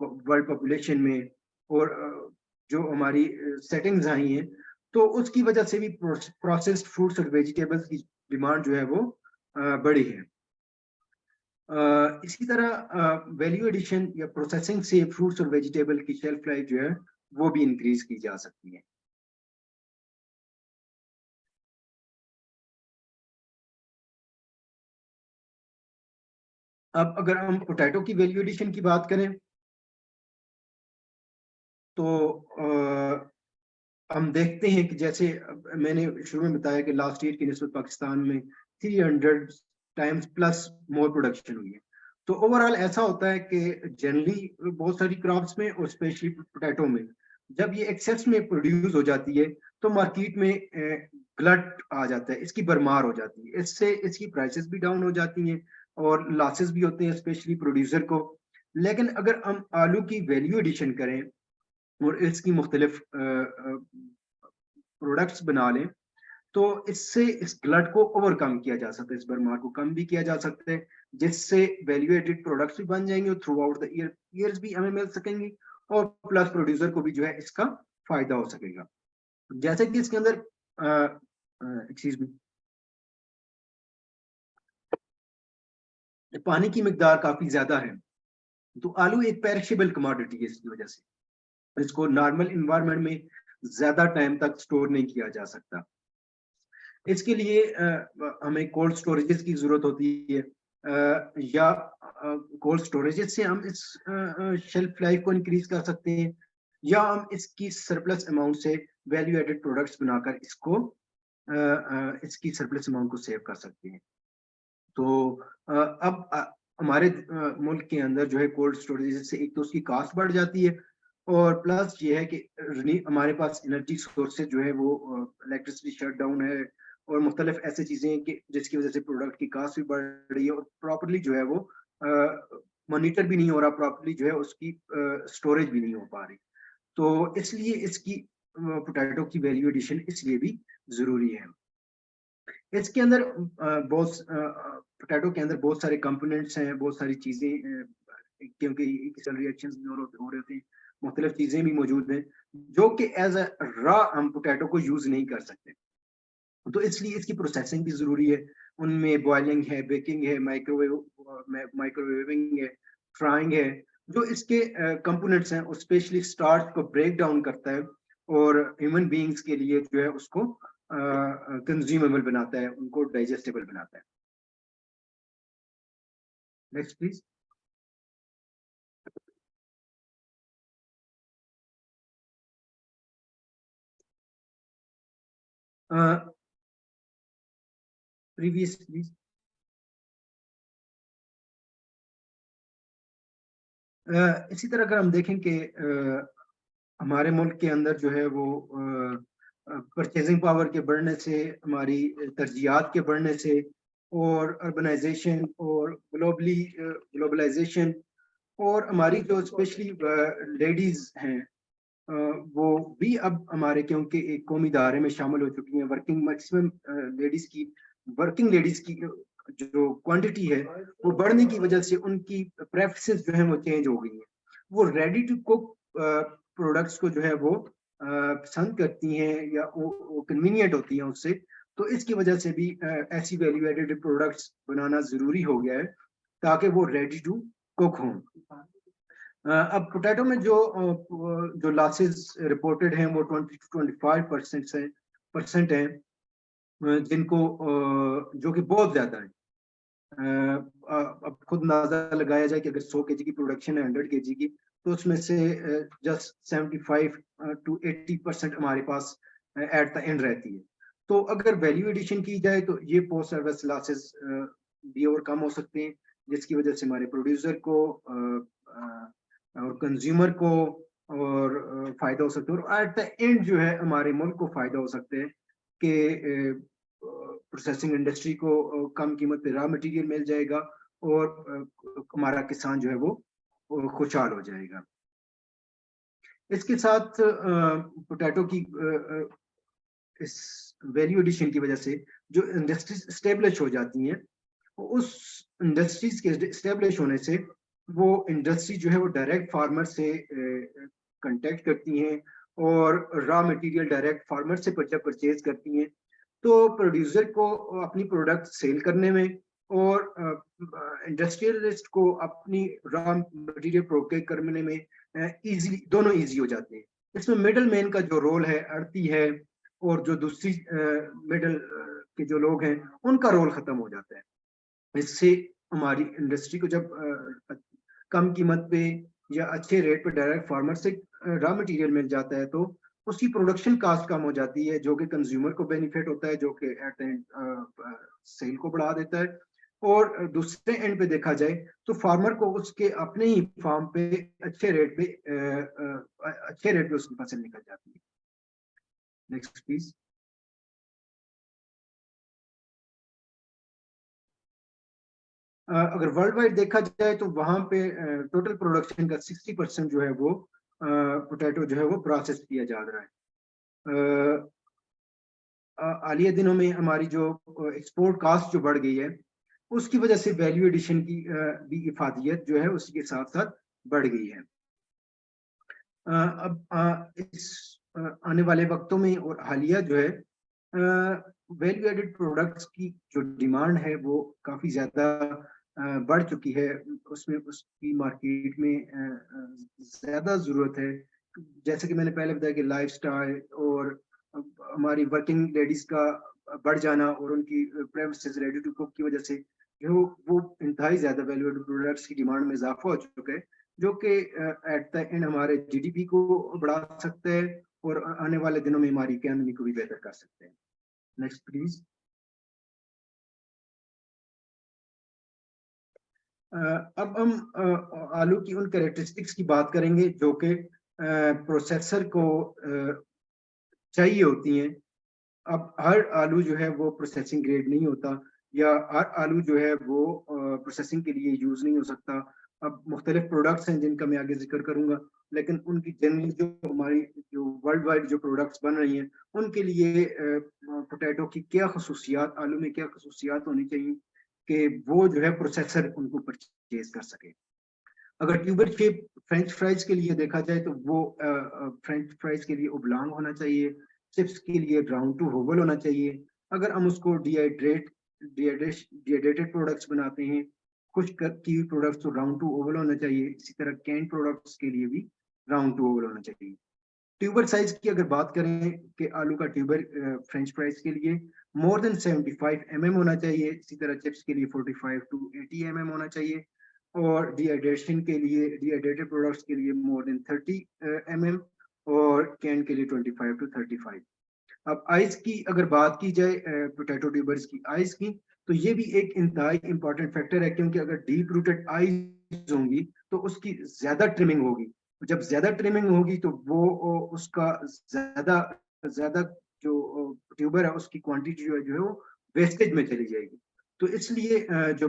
वर्ल्ड पॉपुलेशन में, और जो हमारी सेटिंग्स आई हैं, तो उसकी वजह से भी प्रोसेस्ड फ्रूट्स और वेजिटेबल्स की डिमांड जो है वो बढ़ी है। इसी तरह वैल्यू एडिशन या प्रोसेसिंग से फ्रूट्स और वेजिटेबल की शेल्फ लाइफ जो है वो भी इंक्रीज की जा सकती है। अब अगर हम पोटैटो की वैल्यू एडिशन की बात करें तो हम देखते हैं कि जैसे मैंने शुरू में बताया कि लास्ट ईयर की निस्बत पाकिस्तान में 300 टाइम्स प्लस मोर प्रोडक्शन हुई है। तो ओवरऑल ऐसा होता है कि जनरली बहुत सारी क्रॉप्स में और स्पेशली पोटैटो में जब ये एक्सेस में प्रोड्यूस हो जाती है तो मार्केट में गलट आ जाता है, इसकी भरमार हो जाती है, इससे इसकी प्राइसेस भी डाउन हो जाती हैं और लॉसेस भी होते हैं स्पेशली प्रोड्यूसर को। लेकिन अगर हम आलू की वैल्यू एडिशन करें और इसकी मुख्तलिफ प्रोडक्ट्स बना लें तो इससे इस गलट को ओवरकम किया जा सकता है, इस भरमार को कम भी किया जा सकता है, जिससे वैल्यू एडेड प्रोडक्ट्स भी बन जाएंगे और थ्रू आउट द ईयर्स भी हमें मिल सकेंगे और प्लस प्रोड्यूसर को भी जो है इसका फायदा हो सकेगा। जैसे कि इसके अंदर एक्सक्यूज मी पानी की मिकदार काफी ज्यादा है, तो आलू एक पेरिशेबल कमोडिटी है, इसकी वजह से इसको नॉर्मल इन्वायरमेंट में ज्यादा टाइम तक स्टोर नहीं किया जा सकता। इसके लिए हमें कोल्ड स्टोरेजेस की जरूरत होती है या कोल्ड स्टोरेजेस से हम इस शेल्फ लाइफ को इंक्रीज कर सकते हैं, या हम इसकी सरप्लस अमाउंट से वैल्यू एडेड प्रोडक्ट्स बनाकर इसको इसकी सरप्लस अमाउंट को सेव कर सकते हैं। तो अब हमारे मुल्क के अंदर जो है कोल्ड स्टोरेज से एक तो उसकी कास्ट बढ़ जाती है और प्लस ये है कि हमारे पास एनर्जी सोर्सेज जो है वो इलेक्ट्रिसिटी शट डाउन है और मुख्तलिफ ऐसी चीजें कि जिसकी वजह से प्रोडक्ट की कास्ट भी बढ़ रही है और प्रॉपरली जो है वो मॉनिटर भी नहीं हो रहा, प्रॉपरली जो है उसकी स्टोरेज भी नहीं हो पा रही। तो इसलिए इसकी पोटैटो की वैल्यू एडिशन इसलिए भी जरूरी है। इसके अंदर पोटैटो के अंदर बहुत सारे कंपोनेंट्स हैं, बहुत सारी चीजें क्योंकि सेल रिएक्शंस हो रहे होते हैं, मुख्तलिफ चीजें भी मौजूद हैं जो कि एज अ रॉ हम पोटैटो को यूज नहीं कर सकते, तो इसलिए इसकी प्रोसेसिंग भी जरूरी है। उनमें बॉइलिंग है, बेकिंग है, माइक्रोवेविंग है, फ्राइंग है, जो इसके कंपोनेंट्स हैं और स्पेशली स्टार्च को ब्रेक डाउन करता है और ह्यूमन बीइंग्स के लिए जो है उसको कंज्यूमेबल बनाता है, उनको डाइजेस्टेबल बनाता है। Next please. Previous please. इसी तरह अगर हम देखें कि हमारे मुल्क के अंदर जो है वो परचेजिंग पावर के बढ़ने से, हमारी तरजीहात के बढ़ने से और अर्बनाइजेशन और ग्लोबलाइजेशन और हमारी जो स्पेशली लेडीज हैं वो भी अब हमारे क्योंकि एक कौमी दायरे में शामिल हो चुकी हैं, वर्किंग मैक्सिमम वर्किंग लेडीज की जो क्वांटिटी है वो बढ़ने की वजह से उनकी प्रेफरेंसेस जो है वो चेंज हो गई है। वो रेडी टू कुक प्रोडक्ट्स को जो है वो पसंद करती हैं या वो कन्वीनियंट होती हैं उससे, तो इसकी वजह से भी ऐसी वैल्यू एडेड प्रोडक्ट्स बनाना जरूरी हो गया है ताकि वो रेडी टू कुक हों। अब पोटैटो में जो लॉसेस रिपोर्टेड हैं वो 20 to 25% हैं, जिनको जो कि बहुत ज्यादा है। अब खुद अंदाजा लगाया जाए कि अगर 100 kg की प्रोडक्शन है 100 kg की, तो उसमें से जस्ट 75 to 80% हमारे पास एट द एंड रहती है। तो अगर वैल्यू एडिशन की जाए तो ये पोस्ट सर्विस लॉसेस भी ओवरकम हो सकते हैं, जिसकी वजह से हमारे प्रोड्यूसर को और कंज्यूमर को और फायदा हो सकता है, और एट द एंड जो है हमारे मुल्क को फायदा हो सकते हैं कि प्रोसेसिंग इंडस्ट्री को कम कीमत पे रॉ मटेरियल मिल जाएगा और हमारा किसान जो है वो खुशहाल हो जाएगा। इसके साथ पोटैटो की इस वैल्यू एडिशन की वजह से जो इंडस्ट्रीज स्टेब्लिश हो जाती हैं, उस इंडस्ट्रीज के स्टेब्लिश होने से वो इंडस्ट्री जो है वो डायरेक्ट फार्मर से कांटेक्ट करती हैं और रॉ मटेरियल डायरेक्ट फार्मर से परचेज करती हैं, तो प्रोड्यूसर को अपनी प्रोडक्ट सेल करने में और इंडस्ट्रियलिस्ट को अपनी रॉ मटेरियल प्रोक्योर करने में इजीली दोनों इजी हो जाते हैं। इसमें मिडल मैन का जो रोल है, आड़ती है और जो दूसरी मिडल के जो लोग हैं, उनका रोल खत्म हो जाता है। इससे हमारी इंडस्ट्री को जब कम कीमत पे या अच्छे रेट पे डायरेक्ट फार्मर से रॉ मटेरियल मिल जाता है, तो उसकी प्रोडक्शन कास्ट कम हो जाती है, जो कि कंज्यूमर को बेनिफिट होता है, जो कि एट द एंड सेल को बढ़ा देता है। और दूसरे एंड पे देखा जाए तो फार्मर को उसके अपने ही फार्म पे अच्छे रेट पे उसकी फसल निकल जाती है। Next please. अगर वर्ल्ड वाइड देखा जाए तो वहां पे टोटल प्रोडक्शन का 60% जो है वो पोटैटो जो है वो प्रोसेस किया जा रहा है। हालिया दिनों में हमारी जो एक्सपोर्ट कास्ट जो बढ़ गई है, उसकी वजह से वैल्यू एडिशन की भी इफादियत जो है उसी के साथ साथ बढ़ गई है। अब इस आने वाले वक्तों में और हालिया जो है वैल्यू एडेड प्रोडक्ट्स की जो डिमांड है वो काफ़ी ज़्यादा बढ़ चुकी है, उसमें उसकी मार्केट में ज़्यादा ज़रूरत है। जैसे कि मैंने पहले बताया कि लाइफस्टाइल और हमारी वर्किंग लेडीज़ का बढ़ जाना और उनकी प्रेफरेंसेस रेडी टू कुक की वजह से जो वो इंतहाई ज़्यादा वैल्यू एडेड प्रोडक्ट्स की डिमांड में इजाफा हो चुका है, जो कि एट द एंड हमारे जीडीपी को बढ़ा सकते हैं और आने वाले दिनों में हमारी इकोनॉमी को भी बेहतर कर सकते हैं। Next please. अब हम आलू की उन कैरेक्टरिस्टिक्स की बात करेंगे जो कि प्रोसेसर को चाहिए होती हैं। अब हर आलू जो है वो प्रोसेसिंग ग्रेड नहीं होता, या हर आलू जो है वो प्रोसेसिंग के लिए यूज नहीं हो सकता। अब मुख्तलिफ प्रोडक्ट्स हैं जिनका मैं आगे जिक्र करूंगा, लेकिन उनकी जनरली जो हमारी जो वर्ल्ड वाइड जो प्रोडक्ट्स बन रही हैं, उनके लिए पोटैटो की क्या खसूसियात, आलू में क्या खसूसियात होनी चाहिए कि वो जो है प्रोसेसर उनको परचेज कर सके। अगर ट्यूबर शेप फ्रेंच फ्राइज के लिए देखा जाए तो वो फ्रेंच फ्राइज के लिए ओब्लॉन्ग होना चाहिए, चिप्स के लिए राउंड टू ओवल होना चाहिए। अगर हम उसको डिहाइड्रेटेड प्रोडक्ट्स बनाते हैं, खुश्क की हुई प्रोडक्ट्स, तो राउंड टू ओवल होना चाहिए। इसी तरह कैन प्रोडक्ट्स के लिए भी राउंड टू ओवल होना चाहिए। ट्यूबर साइज की अगर बात करें कि आलू का ट्यूबर फ्रेंच फ्राइज के लिए मोर देन 75 mm होना चाहिए। इसी तरह चिप्स के लिए 45 to 80 mm होना चाहिए, और डिहाइड्रेशन के लिए, डिहाइड्रेटेड प्रोडक्ट्स के लिए मोर देन 30 mm, और कैन के लिए 25 to 35। अब आइस की अगर बात की जाए पोटैटो ट्यूबर्स की आइस की, तो ये भी एक इंतहाई इंपॉर्टेंट फैक्टर है, क्योंकि अगर डीप रूटेड आइस होंगी तो उसकी ज्यादा ट्रिमिंग होगी। जब ज्यादा ट्रिमिंग होगी तो वो उसका ज्यादा ज्यादा जो ट्यूबर है उसकी क्वांटिटी जो है वो वेस्टेज में चली जाएगी। तो इसलिए जो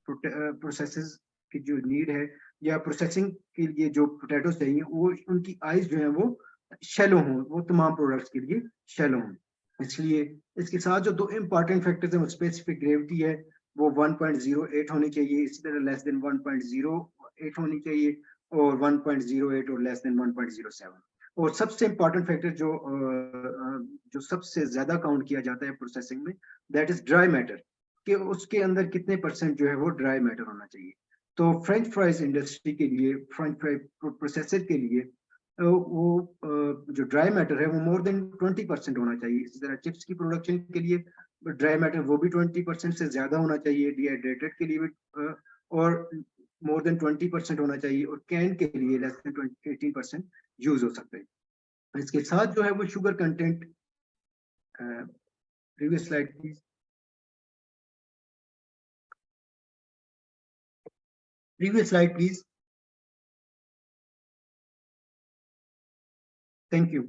प्रोसेसेस की जो नीड है या प्रोसेसिंग के लिए जो पोटैटोज चाहिए, वो उनकी आइस जो है वो शैलो हों, वो तमाम प्रोडक्ट्स के लिए शैलो हों। इसलिए इसके साथ जो दो इंपॉर्टेंट फैक्टर्स हैं, वो स्पेसिफिक ग्रेविटी है, वो 1.08 होनी चाहिए, इसी तरह लेस देन 1.08 होनी चाहिए, और 1.08 और लेस देन 1.07। और सबसे इंपॉर्टेंट फैक्टर जो सबसे ज्यादा काउंट किया जाता है प्रोसेसिंग में, दैट इज ड्राई मैटर, कि उसके अंदर कितने % जो है वो ड्राई मैटर होना चाहिए। तो फ्रेंच फ्राइज इंडस्ट्री के लिए, फ्रेंच फ्राई प्रोसेसर के लिए वो जो ड्राई मैटर है वो मोर देन 20% होना चाहिए। इसी तरह चिप्स की प्रोडक्शन के लिए ड्राई मैटर वो भी 20% से ज्यादा होना चाहिए, डिहाइड्रेटेड के लिए भी और मोर देन 20% होना चाहिए, और कैन के लिए लेस देन 18% यूज हो सकते हैं। इसके साथ जो है वो sugar content, previous slide please, previous slide please, thank you.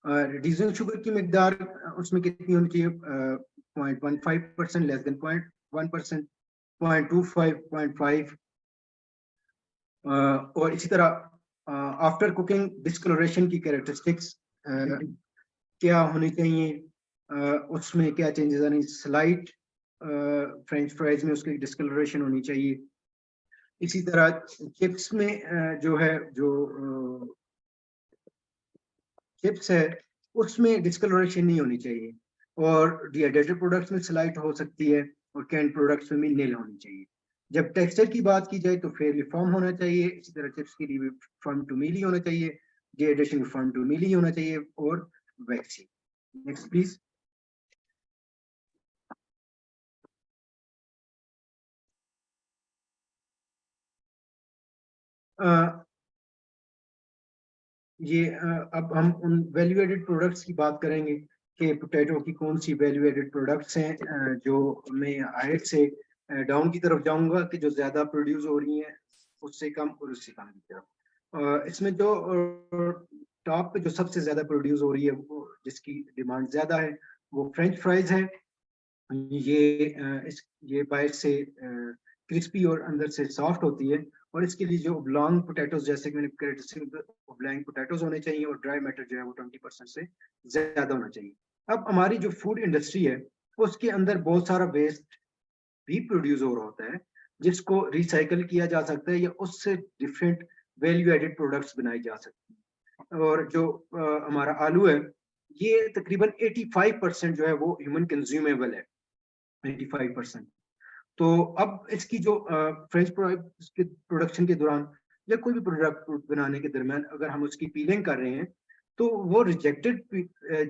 Reducing sugar की मिकदार उसमें कितनी होनी चाहिए? 0.15%, लेस देन 0.1%, 0.25, 0.5, और इसी तरह आफ्टर कुकिंग डिस्कलोरेशन की कैरेक्टरिस्टिक्स क्या होनी चाहिए, उसमें क्या चेंजेस आने, स्लाइट फ्रेंच फ्राइज में उसकी डिस्कलोरेशन होनी चाहिए। इसी तरह चिप्स में जो है जो चिप्स है उसमें डिस्कलोरेशन नहीं होनी चाहिए, और डिहाइड्रेटेड प्रोडक्ट्स में स्लाइट हो सकती है, और कैन प्रोडक्ट्स में भी नील होनी चाहिए। जब टेक्सचर की बात की जाए तो फेयरली फर्म होना चाहिए, इसी तरह चिप्स के लिए भी फर्म टू मीली होना चाहिए, डिहाइड्रेशन फर्म टू मीली होना चाहिए, और वैक्सी। Next please. ये अब हम उन वैल्यू एडेड प्रोडक्ट्स की बात करेंगे कि पोटैटो की कौन सी वैल्यू एडेड प्रोडक्ट्स हैं, जो मैं हाइट से डाउन की तरफ जाऊंगा कि जो ज्यादा प्रोड्यूस हो रही हैं उससे कम और उससे कम की तरफ। इसमें जो टॉप पे जो सबसे ज्यादा प्रोड्यूस हो रही है, वो जिसकी डिमांड ज्यादा है, वो फ्रेंच फ्राइज है। ये बाहर से क्रिस्पी और अंदर से सॉफ्ट होती है, और इसके लिए जो ओब्लॉन्ग पोटैटोज, जैसे कि मैंने ओब्लॉन्ग पोटैटोज होने चाहिए, और ड्राई मैटर जो है वो 20% से ज्यादा होना चाहिए। अब हमारी जो फूड इंडस्ट्री है उसके अंदर बहुत सारा वेस्ट भी प्रोड्यूस हो रहा होता है, जिसको रिसाइकल किया जा सकता है या उससे डिफरेंट वैल्यू एडेड प्रोडक्ट्स बनाए जा सकते हैं। और जो हमारा आलू है, ये तकरीबन 85% जो है वो ह्यूमन कंज्यूमेबल है, 85%। तो अब इसकी जो फ्रेंच फ्राइज के प्रोडक्शन के दौरान या कोई भी प्रोडक्ट बनाने के दरमियान अगर हम उसकी पीलिंग कर रहे हैं, तो वो रिजेक्टेड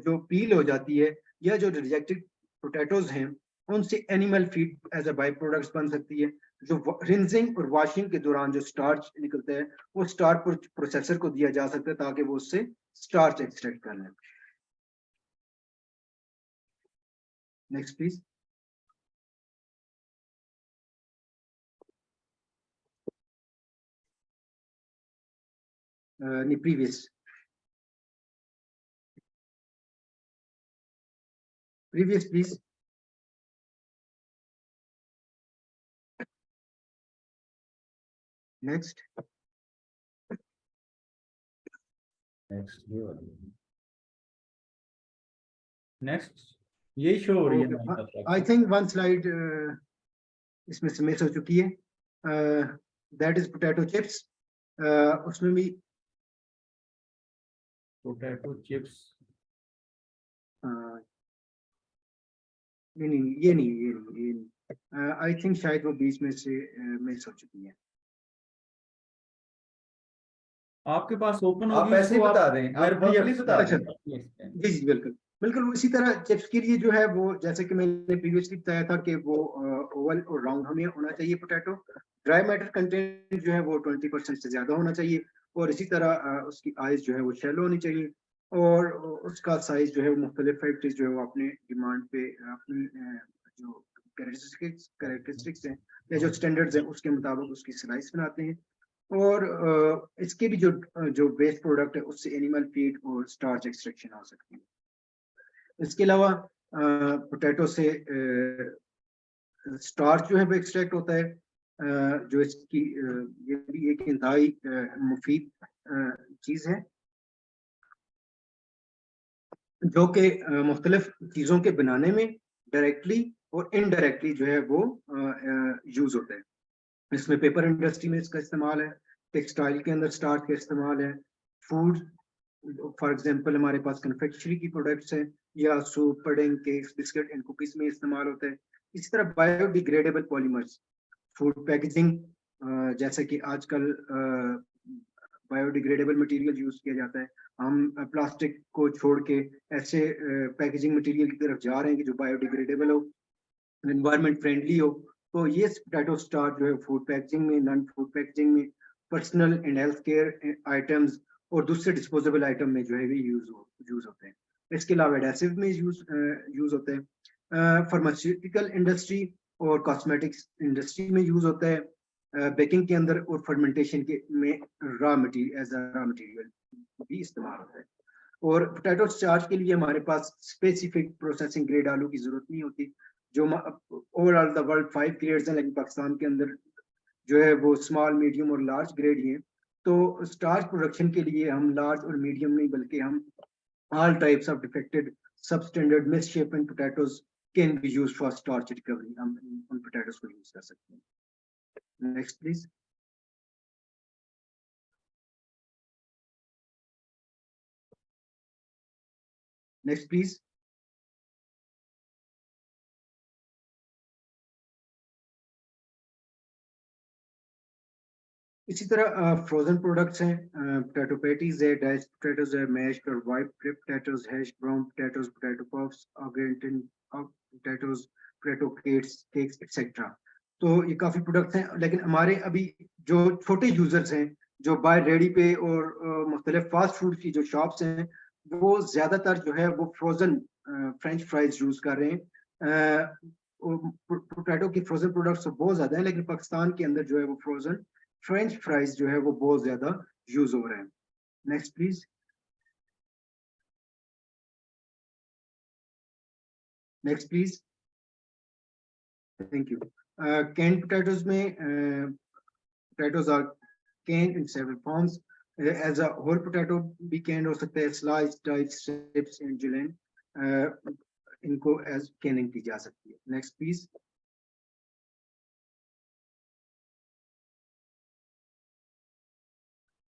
जो पील हो जाती है, या जो रिजेक्टेड पोटैटोज हैं, उनसे animal feed as a by products बन सकती है। जो रिंजिंग और वॉशिंग के दौरान जो स्टार्च निकलता है, वो स्टार्च प्रोसेसर को दिया जा सकता है ताकि वो उससे स्टार्च एक्सट्रैक्ट कर लें। Next please. Previous please. Next next यही शो हो रही है हमारे पास। आई थिंक वन स्लाइड इसमें से मिस हो चुकी है, दैट इज पोटैटो चिप्स। उसमें भी पोटैटो चिप्स, नहीं नहीं, ये नहीं, आई थिंक शायद वो बीच में से मिस हो चुकी है। आपके पास ओपन आप होगी ऐसे ही तो बता दें, आप verbally बता अच्छा, दें। जी जी बिल्कुल बिल्कुल। इसी तरह चिप्स के लिए जो है वो, जैसे कि मैंने प्रीवियसली बताया था कि वो ओवल और राउंड हमें होना चाहिए पोटैटो। ड्राई मैटर कंटेंट जो है वो 20% से ज्यादा होना चाहिए, और इसी तरह उसकी आइज जो है वो शैलो होनी चाहिए, और उसका साइज जो है वो मुख्तलिफ फैक्टरीज जो है वो अपने डिमांड पे अपनी जो कैरेक्टरिस्टिक्स हैं या जो स्टैंडर्ड्स हैं उसके मुताबिक उसकी स्लाइस बनाते हैं। और इसके भी जो वेस्ट प्रोडक्ट है उससे एनिमल फीड और स्टार्च एक्सट्रैक्शन हो सकती है। इसके अलावा पोटैटो से स्टार्च जो है वो एक्सट्रैक्ट होता है, जो इसकी ये भी एक इंतहाई मुफीद चीज है, जो कि मुख्तलिफ चीज़ों के बनाने में डायरेक्टली और इनडायरेक्टली जो है वो यूज होता है। इसमें पेपर इंडस्ट्री में इसका इस्तेमाल है, टेक्सटाइल के अंदर स्टार्च का इस्तेमाल है, फूड फॉर एग्जांपल हमारे पास कन्फेक्शनरी की प्रोडक्ट्स हैं, या soup, pudding, cakes, biscuit and cookies में इस्तेमाल होता है। इसी तरह बायोडिग्रेडेबल पॉलीमर्स, फूड पैकेजिंग जैसे कि आजकल बायोडिग्रेडेबल मटेरियल यूज किया जाता है, हम प्लास्टिक को छोड़ के ऐसे पैकेजिंग मटेरियल की तरफ जा रहे हैं कि जो बायोडिग्रेडेबल हो, एनवायरनमेंट फ्रेंडली हो। तो ये पोटैटो स्टार्च जो है फूड पैकेजिंग में, नॉन फूड पैकेजिंग में, personal and health care items और दूसरे डिस्पोजेबल आइटम में जो है भी यूज होते हैं। इसके अलावा एडेसिव में यूज होते हैं। फार्मास्यूटिकल इंडस्ट्री और कॉस्मेटिक्स इंडस्ट्री में यूज होता है, बेकिंग के अंदर और फर्मेंटेशन के में raw material as raw material भी इस्तेमाल होता है। और पोटैटो स्टार्च के लिए हमारे पास स्पेसिफिक प्रोसेसिंग ग्रेड आलू की जरूरत नहीं होती, जो ओवरऑल द वर्ल्ड 5 ग्रेड्स हैं, लेकिन पाकिस्तान के अंदर जो है वो स्मॉल, मीडियम और लार्ज ग्रेड ही हैं। तो स्टार्च प्रोडक्शन के लिए हम लार्ज और मीडियम नहीं बल्कि हम all types of defected, substandard, misshapen potatoes can be used for starch recovery. हम उन potatoes को use कर सकते हैं। Next please. Next please. इसी तरह फ्रोजन प्रोडक्ट्स हैं, पोटैटो पैटीज है, डाइस्ड पोटैटोज है, मैश्ड और white potatoes, hash brown potatoes, potato puffs, au gratin potatoes, potato cakes etcetera. तो ये काफी प्रोडक्ट्स हैं, लेकिन हमारे अभी जो छोटे यूजर्स हैं जो बाय रेडी पे और मुख्तलिफ फास्ट फूड की जो शॉप्स हैं, वो ज्यादातर जो है वो फ्रोजन फ्रेंच फ्राइज यूज कर रहे हैं। पोटैटो की फ्रोजन प्रोडक्ट्स तो बहुत ज्यादा है, लेकिन पाकिस्तान के अंदर जो है वो फ्रोजन फ्रेंच फ्राइज जो है वो बहुत ज्यादा यूज हो रहे हैं। Next please. Next please. Thank you. Can potatoes में potatoes are can in several forms. As a whole potato भी कैन हो सकता है, slice, dice, strips and julienne, इनको एज कैनिंग की जा सकती है। Next please.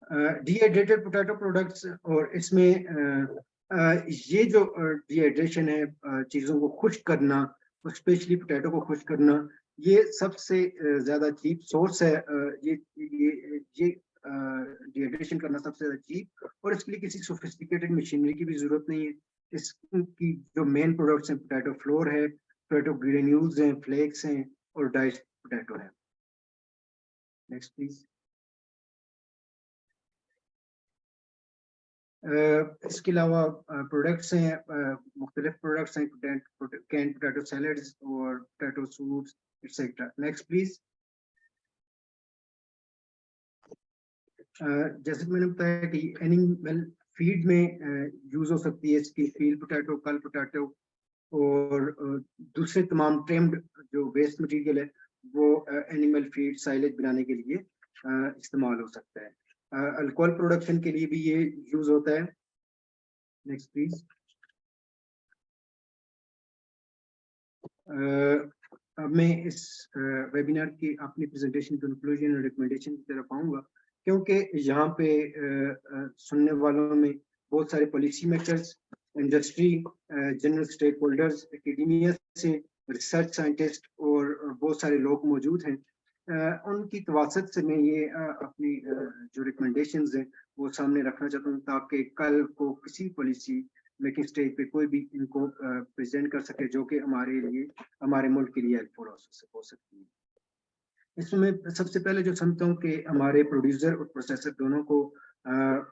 Dehydrated potato products, और इसमें ये जो डिहाइड्रेशन है, चीज़ों को खुश्क करना, स्पेशली पोटैटो को खुश्क करना, ये सबसे ज़्यादा चीप सोर्स है। ये डिहाइड्रेशन करना सबसे ज़्यादा चीप, और इसके लिए किसी सोफिस्टिकेटेड मशीनरी की भी ज़रूरत नहीं है। इसकी जो मेन प्रोडक्ट्स हैं, पोटैटो फ्लोर है, पोटैटो ग्रेन्यूल्स हैं, फ्लेक्स हैं और डाइस्ड पोटैटो है। Next please. इसके अलावा प्रोडक्ट्स हैं, मुख्तलिफ प्रोडक्ट्स हैं, कैन पोटैटो सैलड्स और potato soups etcetera. Next please. जैसे कि मैंने बताया कि एनिमल फीड में यूज हो सकती है इसकी फील पोटैटो, कल पोटैटो और दूसरे तमाम ट्रिम्ड जो वेस्ट मटेरियल है वो एनिमल फीड साइलेज बनाने के लिए इस्तेमाल हो सकता है। अल्कोहल प्रोडक्शन के लिए भी ये यूज होता है। Next please. अब मैं इस वेबिनार की अपनी प्रेजेंटेशन कंक्लूजन और रिकमेंडेशन की तरफ आऊँगा, क्योंकि यहाँ पे सुनने वालों में बहुत सारे policy makers, industry, general stakeholders, academia से रिसर्च साइंटिस्ट और बहुत सारे लोग मौजूद हैं। उनकी तवासत से मैं ये अपनी जो रिकमेंडेशंस हैं वो सामने रखना चाहता हूँ, ताकि कल को किसी पॉलिसी मेकिंग स्टेज पे कोई भी इनको प्रेजेंट कर सके जो कि हमारे लिए, हमारे मुल्क के लिए हेल्पफुल हो सकती है। इसमें सबसे पहले जो समझता हूँ कि हमारे प्रोड्यूसर और प्रोसेसर दोनों को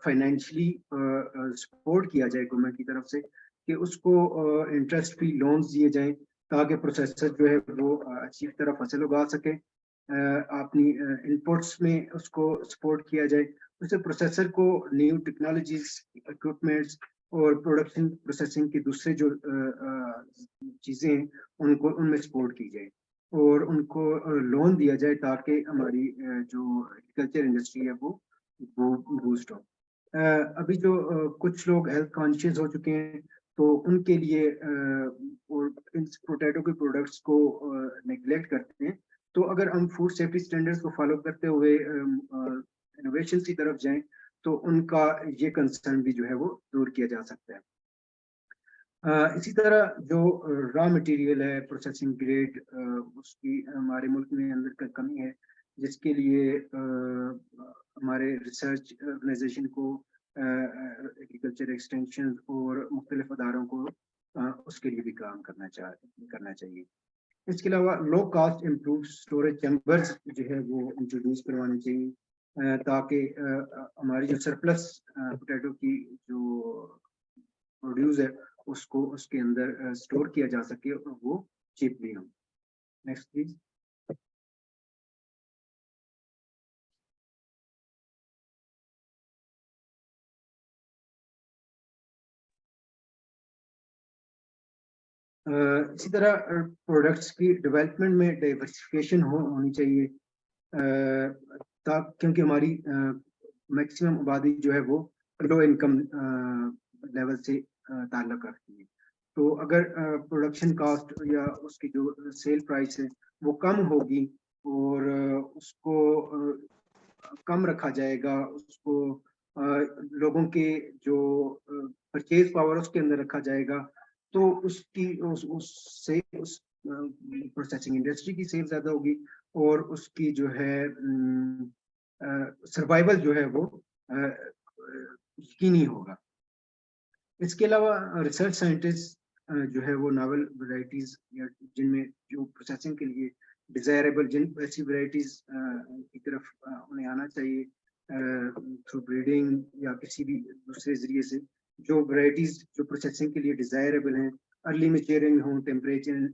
फाइनेंशियली सपोर्ट किया जाए गवर्नमेंट की तरफ से, कि उसको इंटरेस्ट फ्री लोन्स दिए जाएं ताकि प्रोसेसर जो है वो अच्छी तरह फसल उगा सके। अपनी इनपुट्स में उसको सपोर्ट किया जाए, उससे प्रोसेसर को न्यू टेक्नोलॉजीज, इक्विपमेंट्स और प्रोडक्शन प्रोसेसिंग की दूसरे जो चीज़ें हैं उनको उनमें सपोर्ट की जाए और उनको लोन दिया जाए ताकि हमारी जो एग्रीकल्चर इंडस्ट्री है वो बूस्ट हो। अभी जो कुछ लोग हेल्थ कॉन्शियस हो चुके हैं तो उनके लिए और इन पोटैटो के प्रोडक्ट्स को नेग्लेक्ट करते हैं, तो अगर हम फूड सेफ्टी स्टैंडर्ड्स को फॉलो करते हुए इनोवेशन की तरफ जाएं तो उनका ये कंसर्न भी जो है वो दूर किया जा सकता है। इसी तरह जो रॉ मटेरियल है प्रोसेसिंग ग्रेड, उसकी हमारे मुल्क में अंदर कमी है, जिसके लिए हमारे रिसर्च ऑर्गेनाइजेशन को एग्रीकल्चर एक्सटेंशन और मुख्तलिफ अदारों को उसके लिए भी काम करना चाहिए। इसके अलावा लो कास्ट इम्प्रूव स्टोरेज चैम्बर्स जो है वो इंट्रोड्यूस करवाने चाहिए ताकि हमारी जो सरप्लस पोटैटो की जो प्रोड्यूस है उसको उसके अंदर स्टोर किया जा सके और वो चीपली हो। Next please. इसी तरह प्रोडक्ट्स की डेवलपमेंट में डाइवर्सिफिकेशन होनी चाहिए क्योंकि हमारी मैक्सिमम आबादी जो है वो लो इनकम लेवल से ताल्लुक रखती है। तो अगर प्रोडक्शन कॉस्ट या उसकी जो सेल प्राइस है वो कम होगी और उसको कम रखा जाएगा, उसको लोगों के जो परचेज पावर उसके अंदर रखा जाएगा, तो उसकी उससे उस प्रोसेसिंग इंडस्ट्री की सेल ज्यादा होगी और उसकी जो है सर्वाइवल जो है वो यकीनी होगा। इसके अलावा रिसर्च साइंटिस्ट जो है वो नावल वैरायटीज जिनमें जो प्रोसेसिंग के लिए डिजायरेबल जिन ऐसी वैरायटीज की तरफ उन्हें आना चाहिए थ्रू ब्रीडिंग या किसी भी दूसरे जरिए से, जो वैरायटीज जो प्रोसेसिंग के लिए डिजायरेबल हैं, अर्ली मैच्योरिंग हों, टेम्परेचर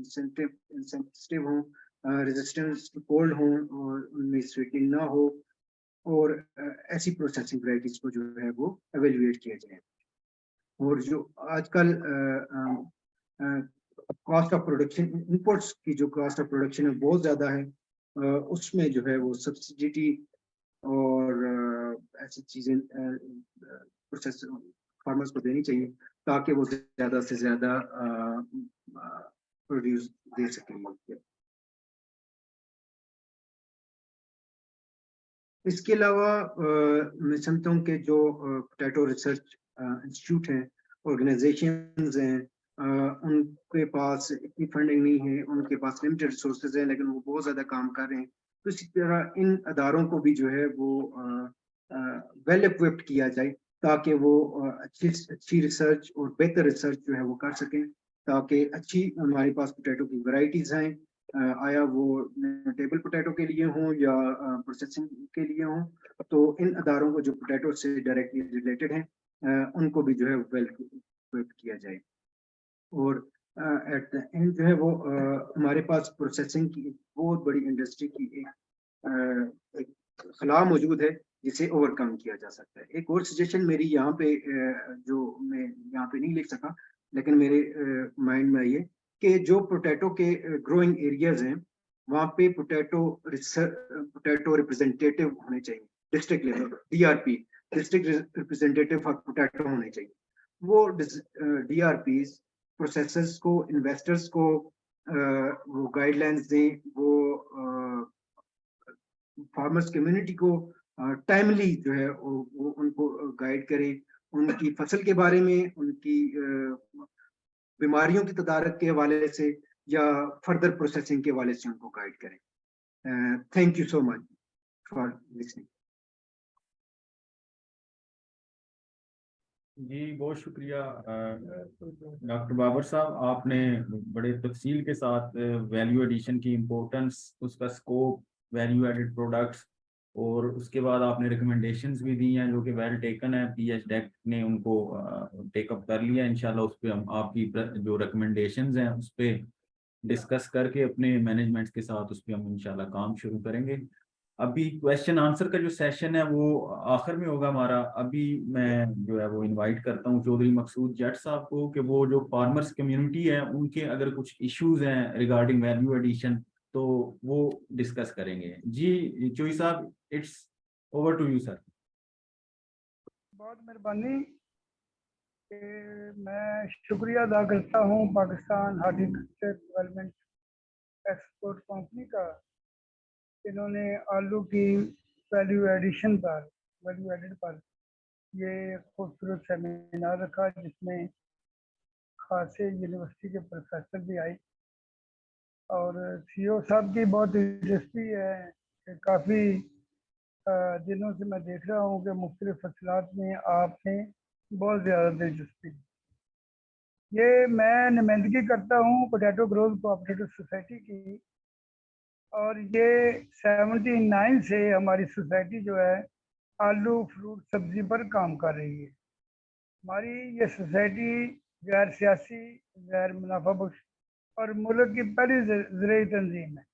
सेंसिटिव हों, रेजिस्टेंस टू कोल्ड हों और उनमें स्वीटनिंग ना हो, और ऐसी प्रोसेसिंग वैरायटीज को जो है वो एवेल्युएट किया जाए। और जो आजकल कॉस्ट ऑफ प्रोडक्शन, इंपोर्ट्स की जो कॉस्ट ऑफ प्रोडक्शन है बहुत ज़्यादा है, उसमें जो है वो सब्सिडी और ऐसी चीज़ें प्रोसेस फार्मर्स को देनी चाहिए ताकि वो ज़्यादा से ज़्यादा प्रोड्यूस दे सकें। इसके अलावा मैं समझता हूँ कि जो पोटैटो रिसर्च इंस्टीट्यूट हैं, ऑर्गेनाइजेशंस हैं, उनके पास इतनी फंडिंग नहीं है, उनके पास लिमिटेड रिसोर्सेज हैं, लेकिन वो बहुत ज़्यादा काम कर रहे हैं। तो इसी तरह इन अदारों को भी जो है वो वेल इक्विप्ड किया जाए ताकि वो अच्छी रिसर्च और बेहतर रिसर्च जो है वो कर सकें, ताकि अच्छी हमारे पास पोटैटो की वैरायटीज़ हैं, आया वो टेबल पोटैटो के लिए हों या प्रोसेसिंग के लिए हों। तो इन अदारों को जो पोटैटो से डायरेक्टली रिलेटेड हैं उनको भी जो है वेल इक्विप्ड किया जाए। और एट द एंड जो है वो हमारे पास प्रोसेसिंग की बहुत बड़ी इंडस्ट्री की एक खला मौजूद है जिसे ओवरकम किया जा सकता है। एक और सजेशन मेरी यहाँ पे जो मैं यहाँ पे नहीं लिख सका लेकिन मेरे माइंड में आई है कि जो पोटैटो के ग्रोइंग एरियाज हैं वहाँ पे पोटैटो रिप्रेजेंटेटिव होने चाहिए, district level DRP, district representative for potato होने चाहिए। वो DRPs प्रोसेसर्स को, इन्वेस्टर्स को वो गाइडलाइंस दें, वो फार्मर्स कम्युनिटी को टाइमली जो है वो उनको गाइड करें, उनकी फसल के बारे में, उनकी बीमारियों की तदारक के हवाले से या फर्दर प्रोसेसिंग के हवाले से उनको गाइड करें। Thank you so much for listening. जी बहुत शुक्रिया डॉक्टर बाबर साहब, आपने बड़े तफसील के साथ वैल्यू एडिशन की इम्पोर्टेंस, उसका स्कोप, वैल्यू एडेड प्रोडक्ट्स और उसके बाद आपने रिकमेंडेशंस भी दी हैं जो कि वेल टेकन है। PHDEC ने उनको टेकअप कर लिया। इंशाल्लाह उस पर हम आपकी जो रिकमेंडेशंस हैं उस पर डिस्कस करके अपने मैनेजमेंट के साथ उस पर हम इंशाल्लाह काम शुरू करेंगे। अभी क्वेश्चन आंसर का जो सेशन है वो आखिर में होगा हमारा। अभी मैं जो है वो इनवाइट करता हूँ चौधरी मकसूद जट साहब को कि वो जो फार्मर्स कम्युनिटी है उनके अगर कुछ इश्यूज हैं रिगार्डिंग वैल्यू एडिशन तो वो डिस्कस करेंगे। जी चोई साहब, it's over to you sir. बहुत मेहरबानी। मैं शुक्रिया अदा करता हूँ Pakistan horticulture development export company का, इन्होंने आलू की वैल्यू एडिशन पर, वैल्यू एडिड पर ये खूबसूरत सेमिनार रखा जिसमें खासे यूनिवर्सिटी के प्रोफेसर भी आए और CO साहब की बहुत दिलचस्पी है कि काफ़ी दिनों से मैं देख रहा हूँ कि मुख्तलिफ फसलात में आपने बहुत ज़्यादा दिलचस्पी ली। ये मैं नुमाइंदगी करता हूँ पोटैटो ग्रोथ कोऑपरेटिव सोसाइटी की, और ये 79 से हमारी सोसाइटी जो है आलू फ्रूट सब्जी पर काम कर रही है। हमारी ये सोसाइटी गैर सियासी, गैर मुनाफा बख्श और मुल्क की पहली ज़राई तंजीम है।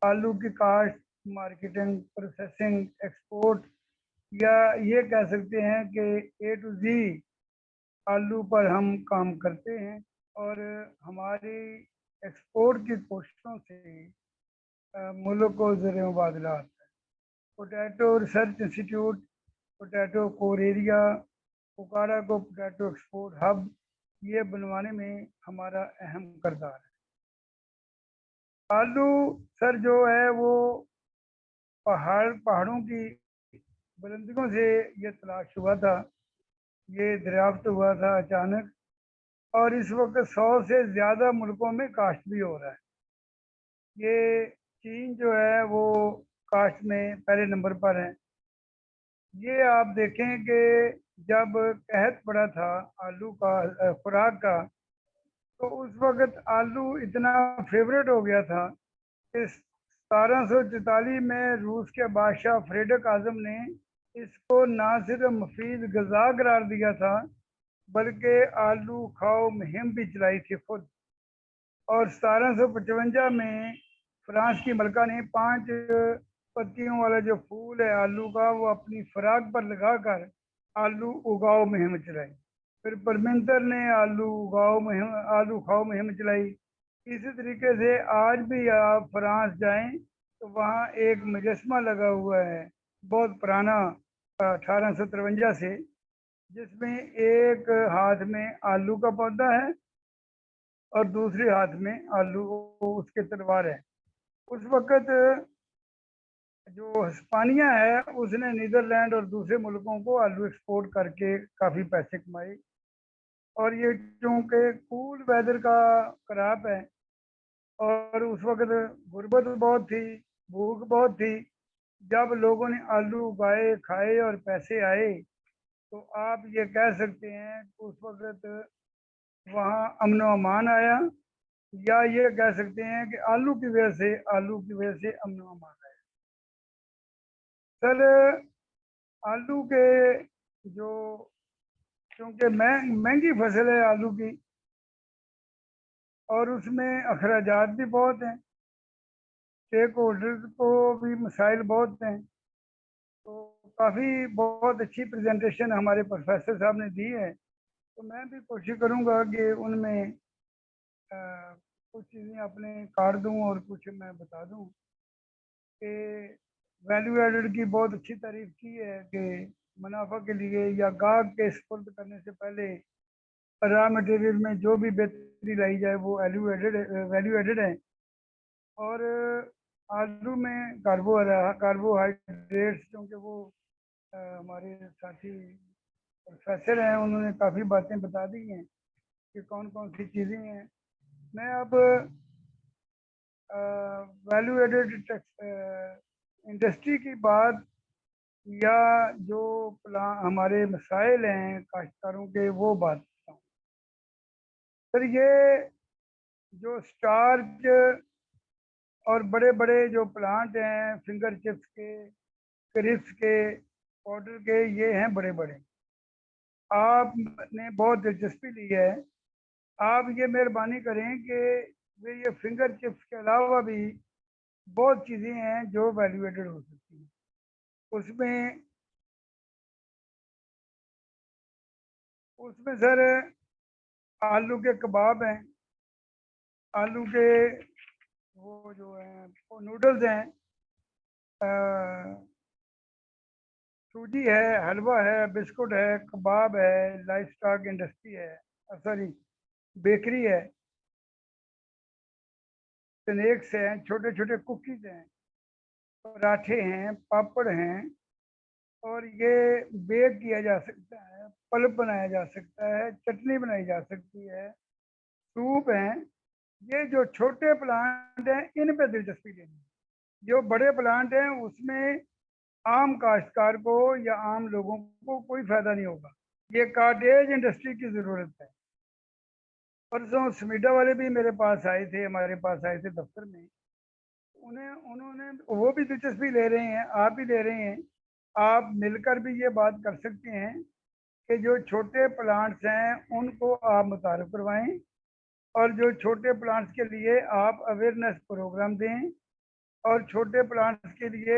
आलू की काश्त, मार्केटिंग, प्रोसेसिंग, एक्सपोर्ट, या ये कह सकते हैं कि A to Z आलू पर हम काम करते हैं। और हमारी एक्सपोर्ट की कोशिशों से मुल्क को ज़र मुबादला आता है। Potato research institute, potato core area, पुकारा को पोटैटो एक्सपोर्ट हब ये बनवाने में हमारा अहम किरदार है। आलू सर जो है वो पहाड़ों की बुलंदियों से ये तलाश हुआ था, ये दरियाफ्त हुआ था अचानक, और इस वक्त 100 से ज़्यादा मुल्कों में काश्त भी हो रहा है। ये चीन जो है वो काश्त में पहले नंबर पर है। ये आप देखें कि जब कहत पड़ा था आलू का खुराक का, तो उस वक्त आलू इतना फेवरेट हो गया था कि 1744 में रूस के बादशाह फ्रेडरिक आज़म ने इसको ना सिर्फ मुफीद गज़ा करार दिया था, बल्कि आलू खाओ मुहिम भी चलाई थी खुद। और 1755 में फ्रांस की मलका ने 5 पत्तियों वाला जो फूल है आलू का, वो अपनी फराक पर लगाकर आलू उगाओ मुहिम चलाई। फिर परमिंदर ने आलू खाओ मुहिम चलाई। इसी तरीके से आज भी आप फ्रांस जाएं तो वहाँ एक मुजस्मा लगा हुआ है बहुत पुराना 1853 से, जिसमें एक हाथ में आलू का पौधा है और दूसरे हाथ में आलू उसके तलवार है। उस वक्त जो हिस्पानिया है उसने नीदरलैंड और दूसरे मुल्कों को आलू एक्सपोर्ट करके काफ़ी पैसे कमाए। और ये चूँकि कूल वेदर का क्रॉप है और उस वक्त गुर्बत बहुत थी, भूख बहुत थी, जब लोगों ने आलू उगाए, खाए और पैसे आए, तो आप ये कह सकते हैं कि उस वक्त वहाँ अमन व अमान आया, या ये कह सकते हैं कि आलू की वजह से अमन व अमान आया। सर आलू के जो क्योंकि महंगी फसल है आलू की, और उसमें अखराजात भी बहुत हैं, स्टेक होल्डर्स को भी मसाइल बहुत हैं। तो काफ़ी बहुत अच्छी प्रेजेंटेशन हमारे प्रोफेसर साहब ने दी है, तो मैं भी कोशिश करूँगा कि उनमें कुछ चीज़ें अपने काट दूँ और कुछ मैं बता दूँ कि वैल्यू एडेड की बहुत अच्छी तारीफ की है कि मुनाफा के लिए या गाहक के स्पुर्द करने से पहले रॉ मटेरियल में जो भी बेहतरी लाई जाए वो वैल्यू एडेड है। और आलू में कार्बोहाइड्रेट्स, क्योंकि वो हमारे साथी प्रोफेसर हैं, उन्होंने काफ़ी बातें बता दी हैं कि कौन कौन सी चीज़ें हैं। मैं अब वैल्यू एडेड इंडस्ट्री की बात या जो हमारे मसाइल हैं काश्तकारों के, वो बात करता हूँ। सर ये जो स्टार्च और बड़े बड़े जो प्लांट हैं फिंगर चिप्स के, क्रिप्स के, पाउडर के, ये हैं बड़े बड़े। आपने बहुत दिलचस्पी ली है, आप ये मेहरबानी करें कि वे ये फिंगर चिप्स के अलावा भी बहुत चीज़ें हैं जो वैल्यू एडेड हो सकती हैं। उसमें सर आलू के कबाब हैं, आलू के वो जो हैं वो नूडल्स हैं, सूजी है, हलवा है, बिस्कुट है, कबाब है, लाइफ स्टॉक इंडस्ट्री है, सॉरी बेकरी है, स्नैक्स हैं, छोटे छोटे कुकीज़ हैं, पराठे हैं, पापड़ हैं, और ये बेक किया जा सकता है, पल्प बनाया जा सकता है, चटनी बनाई जा सकती है, सूप हैं। ये जो छोटे प्लांट हैं इन पे दिलचस्पी लेनी है। जो बड़े प्लांट हैं उसमें आम काश्तकार को या आम लोगों को कोई फायदा नहीं होगा। ये काटेज इंडस्ट्री की ज़रूरत है। परसों स्मीडा वाले भी मेरे पास आए थे, हमारे पास आए थे दफ्तर में। उन्होंने वो भी दिलचस्पी ले रहे हैं, आप भी ले रहे हैं। आप मिलकर भी ये बात कर सकते हैं कि जो छोटे प्लांट्स हैं उनको आप मुतारफ़ करवाएं और जो छोटे प्लांट्स के लिए आप अवेयरनेस प्रोग्राम दें और छोटे प्लांट्स के लिए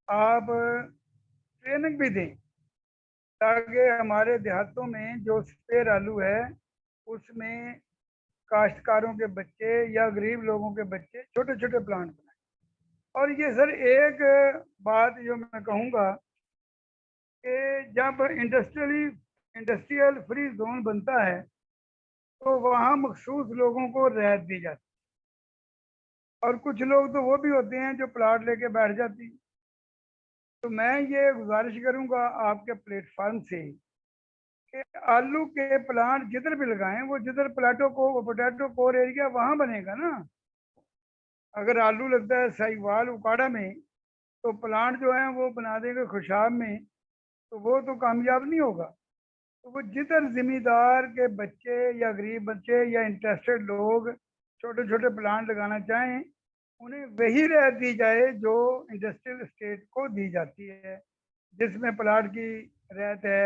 आप ट्रेनिंग भी दें, ताकि हमारे देहातों में जो स्पेयर आलू है उसमें काश्तकारों के बच्चे या गरीब लोगों के बच्चे छोटे छोटे प्लांट बनाएं। और ये सर एक बात जो मैं कहूँगा कि जब इंडस्ट्रियल फ्री जोन बनता है तो वहाँ मखसूस लोगों को रियायत दी जाती है, और कुछ लोग तो वो भी होते हैं जो प्लाट लेके बैठ जाती हैं। तो मैं ये गुजारिश करूँगा आपके प्लेटफार्म से कि आलू के प्लांट जिधर भी लगाएं, वो जिधर पोटैटो कोर एरिया वहाँ बनेगा ना। अगर आलू लगता है साहिवाल उकाड़ा में तो प्लांट जो है वो बना देंगे खुशाब में, तो वो तो कामयाब नहीं होगा। तो वो जिधर जिम्मेदार के बच्चे या गरीब बच्चे या इंटरेस्टेड लोग छोटे छोटे प्लांट लगाना चाहें, उन्हें वही रियायत दी जाए जो इंडस्ट्रियल स्टेट को दी जाती है, जिसमें प्लाट की रियायत है,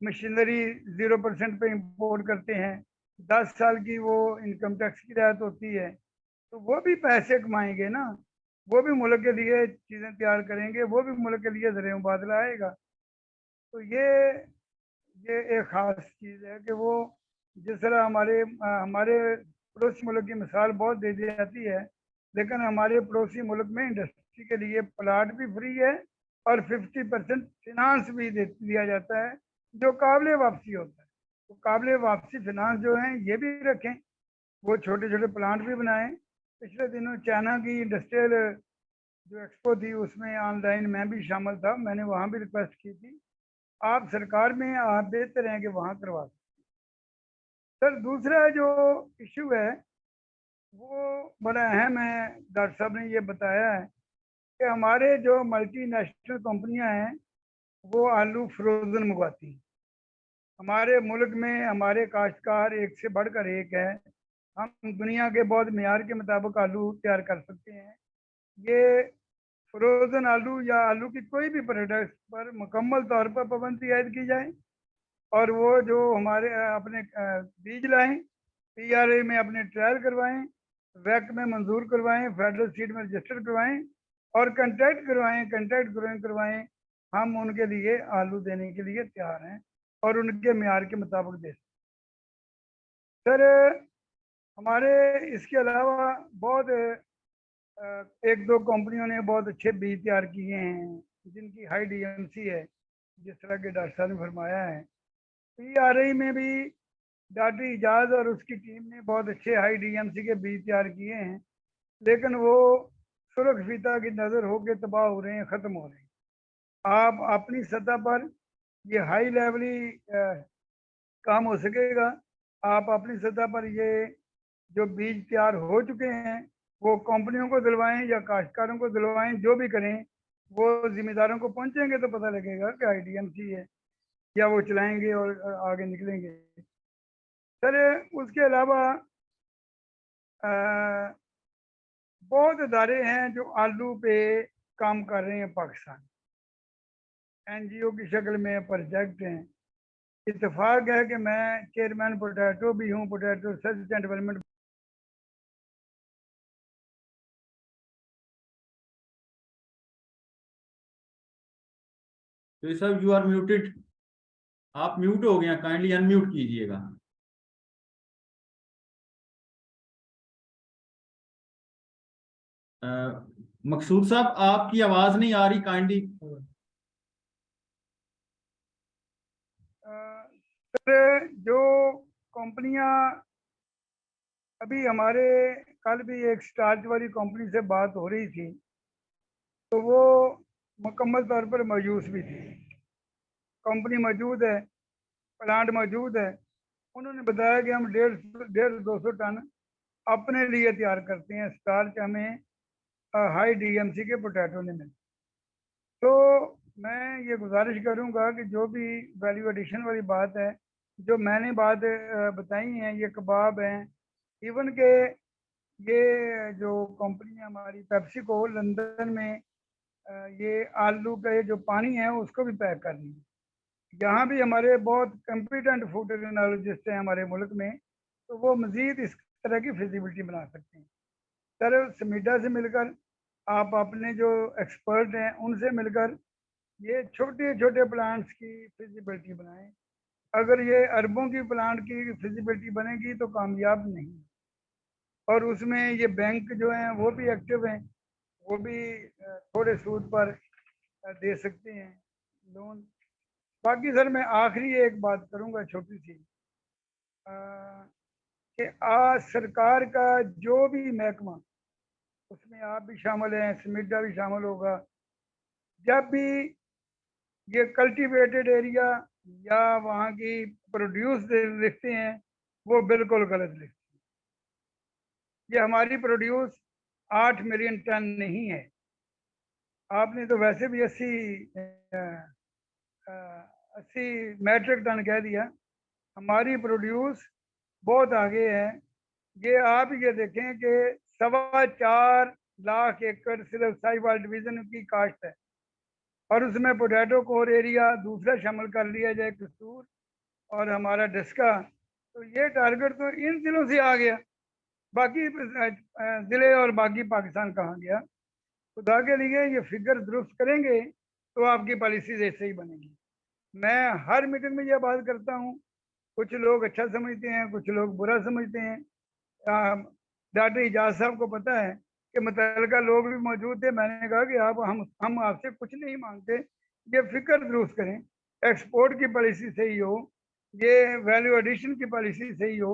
मशीनरी 0% पे इंपोर्ट करते हैं, 10 साल की वो इनकम टैक्स की रियायत होती है। तो वो भी पैसे कमाएंगे ना, वो भी मुल्क के लिए चीज़ें तैयार करेंगे, वो भी मुल्क के लिए ज़रिए मुबादला आएगा। तो ये एक ख़ास चीज़ है कि वो जिस तरह हमारे पड़ोसी मुल्क की मिसाल बहुत दे दी जाती है, लेकिन हमारे पड़ोसी मुल्क में इंडस्ट्री के लिए प्लाट भी फ्री है और 50% फिनांस भी दिया जाता है जो काबिल वापसी होता है। तो काबिल वापसी फिनांस जो हैं ये भी रखें, वो छोटे छोटे प्लांट भी बनाएं। पिछले दिनों चाइना की इंडस्ट्रियल जो एक्सपो थी उसमें ऑनलाइन मैं भी शामिल था, मैंने वहाँ भी रिक्वेस्ट की थी। आप सरकार में आप बेहतर हैं कि वहाँ करवा सकते। सर दूसरा जो इशू है वो बड़ा अहम है, डॉक्टर साहब ने ये बताया है कि हमारे जो मल्टीनेशनल कंपनियां हैं वो आलू फ्रोज़न मंगवाती हैं। हमारे मुल्क में हमारे काश्तकार एक से बढ़कर एक है, हम दुनिया के बहुत मेयार के मुताबिक आलू तैयार कर सकते हैं। ये फ्रोज़न आलू या आलू की कोई भी प्रोडक्ट पर मुकम्मल तौर पर पाबंदी आयद की जाए और वो जो हमारे अपने बीज लाएं, PRA में अपने ट्रायल करवाएं, वैक में मंजूर करवाएं, फेडरल सीड में रजिस्टर करवाएं और कंट्रैक्ट ग्रोइंग करवाएं। हम उनके लिए आलू देने के लिए तैयार हैं और उनके मेयार के मुताबिक दे सकते। सर हमारे इसके अलावा बहुत एक दो कंपनियों ने बहुत अच्छे बीज तैयार किए हैं जिनकी हाई DMC है, जिस तरह के डॉक्टर साहब ने फरमाया है। PRA में भी डॉक्टर इजाज और उसकी टीम ने बहुत अच्छे हाई DMC के बीज तैयार किए हैं, लेकिन वो सुरख फीता की नज़र होके तबाह हो रहे हैं, ख़त्म हो रहे हैं। आप अपनी सतह पर ये हाई लेवली काम हो सकेगा, आप अपनी सतह पर ये जो बीज तैयार हो चुके हैं वो कंपनियों को दिलवाएं या काश्तकारों को दिलवाएं, जो भी करें वो जिम्मेदारों को पहुंचेंगे तो पता लगेगा कि IDMC है, या वो चलाएंगे और आगे निकलेंगे। सर उसके अलावा बहुत इदारे हैं जो आलू पे काम कर रहे हैं पाकिस्तान, NGO की शक्ल में प्रोजेक्ट हैं। इत्तेफाक है कि मैं चेयरमैन पोटैटो भी हूँ, पोटैटो रिसर्च एंड डेवलपमेंट। तो सब यू आर म्यूटेड, आप म्यूट हो गया, काइंडली अनम्यूट कीजिएगा। मकसूद साहब आपकी आवाज नहीं आ रही, काइंडली। सर जो कंपनियां अभी हमारे कल भी एक स्टार्च वाली कंपनी से बात हो रही थी, तो वो मुकम्मल तौर पर मायूस भी थी। कंपनी मौजूद है, प्लांट मौजूद है, उन्होंने बताया कि हम 150-200 टन अपने लिए तैयार करते हैं स्टार्च, हमें हाई डीएमसी के पोटैटो नहीं मिलते। तो मैं ये गुजारिश करूंगा कि जो भी वैल्यू एडिशन वाली बात है, जो मैंने बात बताई है, ये कबाब हैं, इवन के ये जो कंपनी है हमारी पेप्सिको लंदन में, ये आलू का ये जो पानी है उसको भी पैक कर रही है। यहाँ भी हमारे बहुत कम्पिटेंट फूड टेक्नोलॉजिस्ट हैं हमारे मुल्क में, तो वो मज़ीद इस तरह की फिजिबिलिटी बना सकते हैं। सर समीडा से मिलकर, आप अपने जो एक्सपर्ट हैं उनसे मिलकर ये छोटे छोटे प्लांट्स की फिजिबिलिटी बनाएं। अगर ये अरबों की प्लांट की फिजिबिलिटी बनेगी तो कामयाब नहीं। और उसमें ये बैंक जो हैं वो भी एक्टिव हैं, वो भी थोड़े सूद पर दे सकते हैं लोन। बाकी सर मैं आखिरी एक बात करूंगा छोटी सी, कि आज सरकार का जो भी महकमा, उसमें आप भी शामिल हैं, समीडा भी शामिल होगा, जब भी ये कल्टीवेटेड एरिया या वहाँ की प्रोड्यूस लिखते हैं वो बिल्कुल गलत लिखते हैं। ये हमारी प्रोड्यूस 8 मिलियन टन नहीं है। आपने तो वैसे भी 80 मैट्रिक टन कह दिया। हमारी प्रोड्यूस बहुत आगे है। ये आप ये देखें कि 4.25 लाख एकड़ सिर्फ साहिवाल डिवीजन की काश्त है, और उसमें पोटैटो कोर एरिया दूसरा शामिल कर लिया जाए, कसूर और हमारा डिस्का, तो ये टारगेट तो इन जिलों से आ गया। बाकी ज़िले और बाकी पाकिस्तान कहाँ गया? खुदा के लिए ये फिगर दुरुस्त करेंगे तो आपकी पॉलिसीज ऐसे ही बनेगी। मैं हर मीटिंग में यह बात करता हूँ, कुछ लोग अच्छा समझते हैं, कुछ लोग बुरा समझते हैं। डॉक्टर इजाज साहब को पता है कि मुतल्लिका लोग भी मौजूद थे। मैंने कहा कि आप हम आपसे कुछ नहीं मांगते, ये फिक्र दुरुस्त करें, एक्सपोर्ट की पॉलिसी सही हो, ये वैल्यू एडिशन की पॉलिसी सही हो,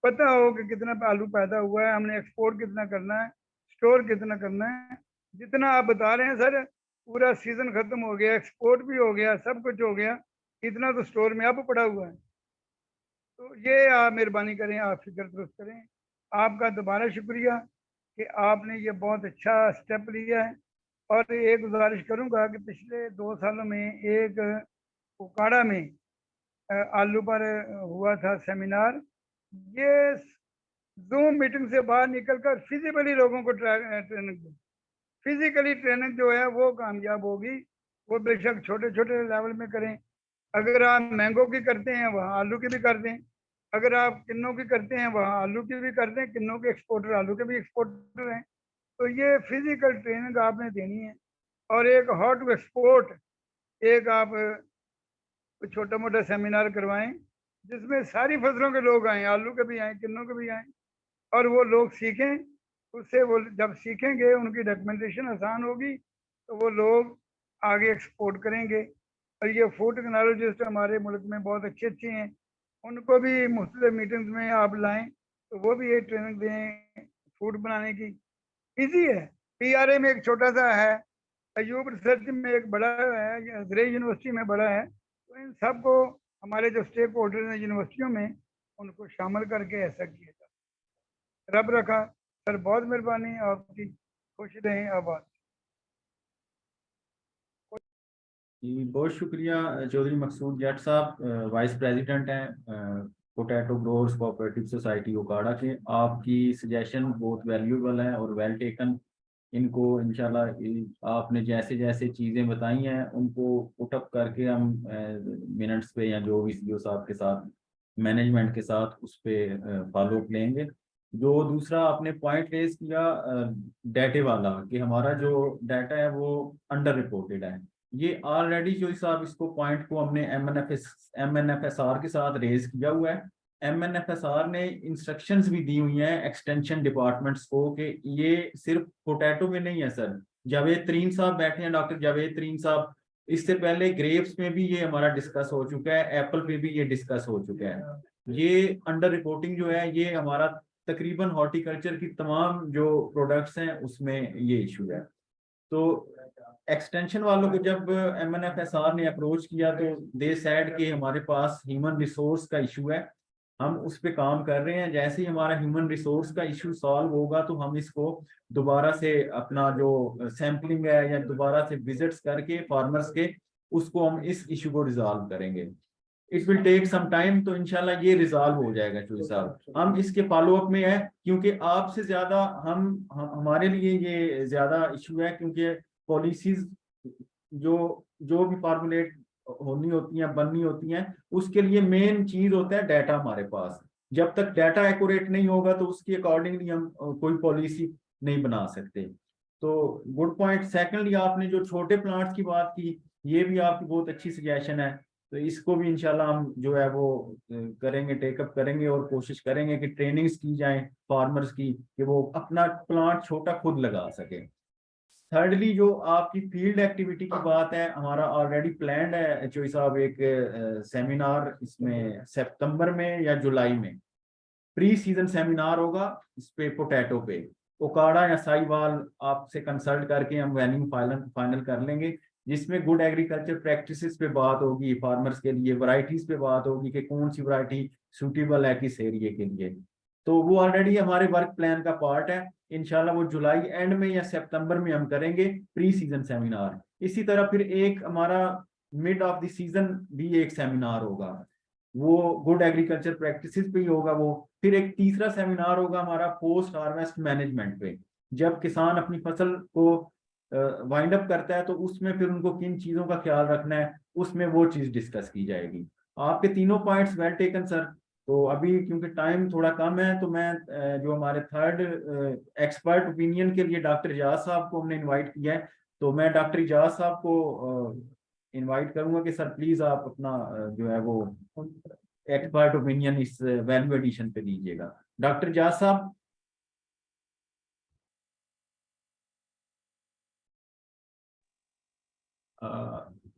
पता हो कि कितना आलू पैदा हुआ है, हमने एक्सपोर्ट कितना करना है, स्टोर कितना करना है। जितना आप बता रहे हैं सर, पूरा सीजन खत्म हो गया, एक्सपोर्ट भी हो गया, सब कुछ हो गया, इतना तो स्टोर में अब पड़ा हुआ है। तो ये आप मेहरबानी करें, आप फिक्र दुरुस्त करें। आपका दोबारा शुक्रिया कि आपने ये बहुत अच्छा स्टेप लिया है। और एक गुजारिश करूंगा कि पिछले 2 सालों में एक उकाड़ा में आलू पर हुआ था सेमिनार। ये जूम मीटिंग से बाहर निकलकर फिजिकली लोगों को ट्रेनिंग दी। फिजिकली ट्रेनिंग जो है वो कामयाब होगी। वो बेशक छोटे छोटे लेवल में करें। अगर आप मैंगो की करते हैं वहाँ आलू की भी कर दें, अगर आप किन्नों की करते हैं वहाँ आलू की भी कर दें, किन्नों के एक्सपोर्टर आलू के भी एक्सपोर्टर हैं। तो ये फिजिकल ट्रेनिंग आपने देनी है। और एक हाउ टू एक्सपोर्ट, एक आप छोटा मोटा सेमिनार करवाएं जिसमें सारी फसलों के लोग आएँ, आलू के भी आएँ, किन्नों के भी आएँ, और वो लोग सीखें। उससे वो जब सीखेंगे उनकी डॉक्यूमेंटेशन आसान होगी, तो वो लोग आगे एक्सपोर्ट करेंगे। और ये फूड टेक्नोलॉजिस्ट हमारे मुल्क में बहुत अच्छे अच्छे हैं, उनको भी मुख्तलिफ मीटिंग्स में आप लाएं, तो वो भी ये ट्रेनिंग दें फूड बनाने की। ईजी है। PRA में एक छोटा सा है, अयूब रिसर्च में एक बड़ा है, ज़रई यूनिवर्सिटी में बड़ा है। तो इन सबको हमारे जो स्टेक होल्डर हैं यूनिवर्सिटियों में, उनको शामिल करके ऐसा किया जाए। रब रखा सर, बहुत मेहरबानी आपकी, खुश रहें, आबाद। जी बहुत शुक्रिया चौधरी मकसूद जट साहब, वाइस प्रेसिडेंट हैं पोटैटो ग्रोवर्स कोऑपरेटिव सोसाइटी उकाड़ा के। आपकी सजेशन बहुत वैल्यूएबल है और वेल टेकन। इनको इंशाल्लाह आपने जैसे जैसे चीज़ें बताई हैं उनको पुटअप करके हम मिनट्स पे या जो भी सीईओ साहब के साथ मैनेजमेंट के साथ उस पर फॉलो अप लेंगे। जो दूसरा आपने पॉइंट रेज किया डाटे वाला, कि हमारा जो डाटा है वो अंडर रिपोर्टेड है, ये ऑलरेडी जो साहब इसको पॉइंट को हमने MNFSR के साथ रेज किया हुआ है। MNFSR ने इंस्ट्रक्शंस भी दी हुई हैं एक्सटेंशन डिपार्टमेंट्स को कि ये सिर्फ पोटैटो में नहीं है सर। जावेद तरीन साहब बैठे हैं, डॉक्टर जावेद तरीन साहब, इससे पहले ग्रेप्स में भी ये हमारा डिस्कस हो चुका है, एप्पल पे भी ये डिस्कस हो चुका है। ये अंडर रिपोर्टिंग जो है ये हमारा तकरीबन हॉर्टिकल्चर की तमाम जो प्रोडक्ट्स हैं उसमें ये इशू है। तो एक्सटेंशन वालों को जब MNFSR ने अप्रोच किया तो दे सेड कि हमारे पास ह्यूमन रिसोर्स का इशू है, हम उस पे काम कर रहे हैं। जैसे ही हमारा ह्यूमन रिसोर्स का इशू सॉल्व होगा तो हम इसको दोबारा से अपना जो सैम्पलिंग है या दोबारा से विजिट्स करके फार्मर्स के, उसको हम इस इशू को रिजॉल्व करेंगे। It will take some time, तो इंशाल्लाह ये रिजॉल्व हो जाएगा चौधरी साहब। हम इसके फॉलो अप में है, क्योंकि आपसे ज्यादा हमारे लिए ये ज्यादा इशू है, क्योंकि पॉलिसीज जो जो भी फॉर्मुलेट होनी होती हैं, बननी होती हैं, उसके लिए मेन चीज होता है डाटा हमारे पास। जब तक डाटा एक्यूरेट नहीं होगा तो उसके अकॉर्डिंगली हम कोई पॉलिसी नहीं बना सकते। तो गुड पॉइंट। सेकंडली, आपने जो छोटे प्लांट्स की बात की, ये भी आपकी बहुत अच्छी सजेशन है। तो इसको भी इंशाल्लाह हम जो है वो करेंगे, टेकअप करेंगे और कोशिश करेंगे कि ट्रेनिंग्स की जाए फार्मर्स की, कि वो अपना प्लांट छोटा खुद लगा सके। थर्डली, जो आपकी फील्ड एक्टिविटी की बात है, हमारा ऑलरेडी प्लान्ड है चोई साहब एक सेमिनार, इसमें सितंबर में या जुलाई में प्री सीजन सेमिनार होगा इस पे, पोटैटो पे। ओकाड़ा या साहिवाल आपसे कंसल्ट करके हम वेन्यू फाइनल कर लेंगे, जिसमें गुड एग्रीकल्चर प्रैक्टिसेस पे बात होगी, फार्मर्स के लिए वैरायटीज पे बात होगी कि कौन सी वैरायटी सूटेबल है किस एरिया के लिए। तो वो ऑलरेडी हमारे वर्क प्लान का पार्ट है। इंशाल्लाह वो जुलाई एंड में या सितंबर में हम करेंगे प्री सीजन सेमिनार। इसी तरह फिर एक हमारा मिड ऑफ द सीजन भी एक सेमिनार होगा, वो गुड एग्रीकल्चर प्रैक्टिसेस पे ही होगा वो। फिर एक तीसरा सेमिनार होगा हमारा पोस्ट हार्वेस्ट मैनेजमेंट पे, जब किसान अपनी फसल को वाइंड अप करता है तो उसमें फिर उनको किन चीजों का ख्याल रखना है, उसमें वो चीज डिस्कस की जाएगी। आपके तीनों पॉइंट्स वेल टेकन सर। तो अभी क्योंकि टाइम थोड़ा कम है, तो मैं जो हमारे थर्ड एक्सपर्ट ओपिनियन के लिए डॉक्टर इजाज साहब को हमने इनवाइट किया है, तो मैं डॉक्टर इजाज साहब को इनवाइट करूंगा कि सर प्लीज आप अपना जो है वो एक्सपर्ट ओपिनियन इस वैल्यू एडिशन पे दीजिएगा। डॉक्टर इजाज साहब।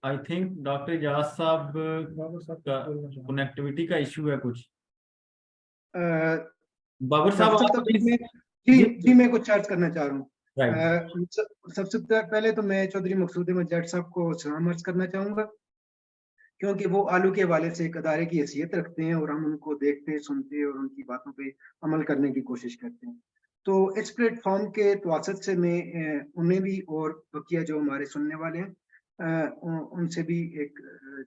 आई थिंक डॉक्टर इजाज साहब का कनेक्टिविटी का इशू है कुछ। बाबर साहब डॉक्टर आप साहब, प्लीज। जी मैं कुछ चार्ज करना चाह रहा हूँ। राइट। सबसे पहले तो मैं चौधरी मकसूद अहमद जट साहब को सलाम अर्ज करना चाहूंगा, क्योंकि वो आलू के हवाले से एक अदारे की हैसियत रखते हैं और हम उनको देखते सुनते और उनकी बातों पे अमल करने की कोशिश करते हैं। तो इस प्लेटफॉर्म के तवासत से मैं उन्हें भी और बकिया जो हमारे सुनने वाले हैं उनसे भी एक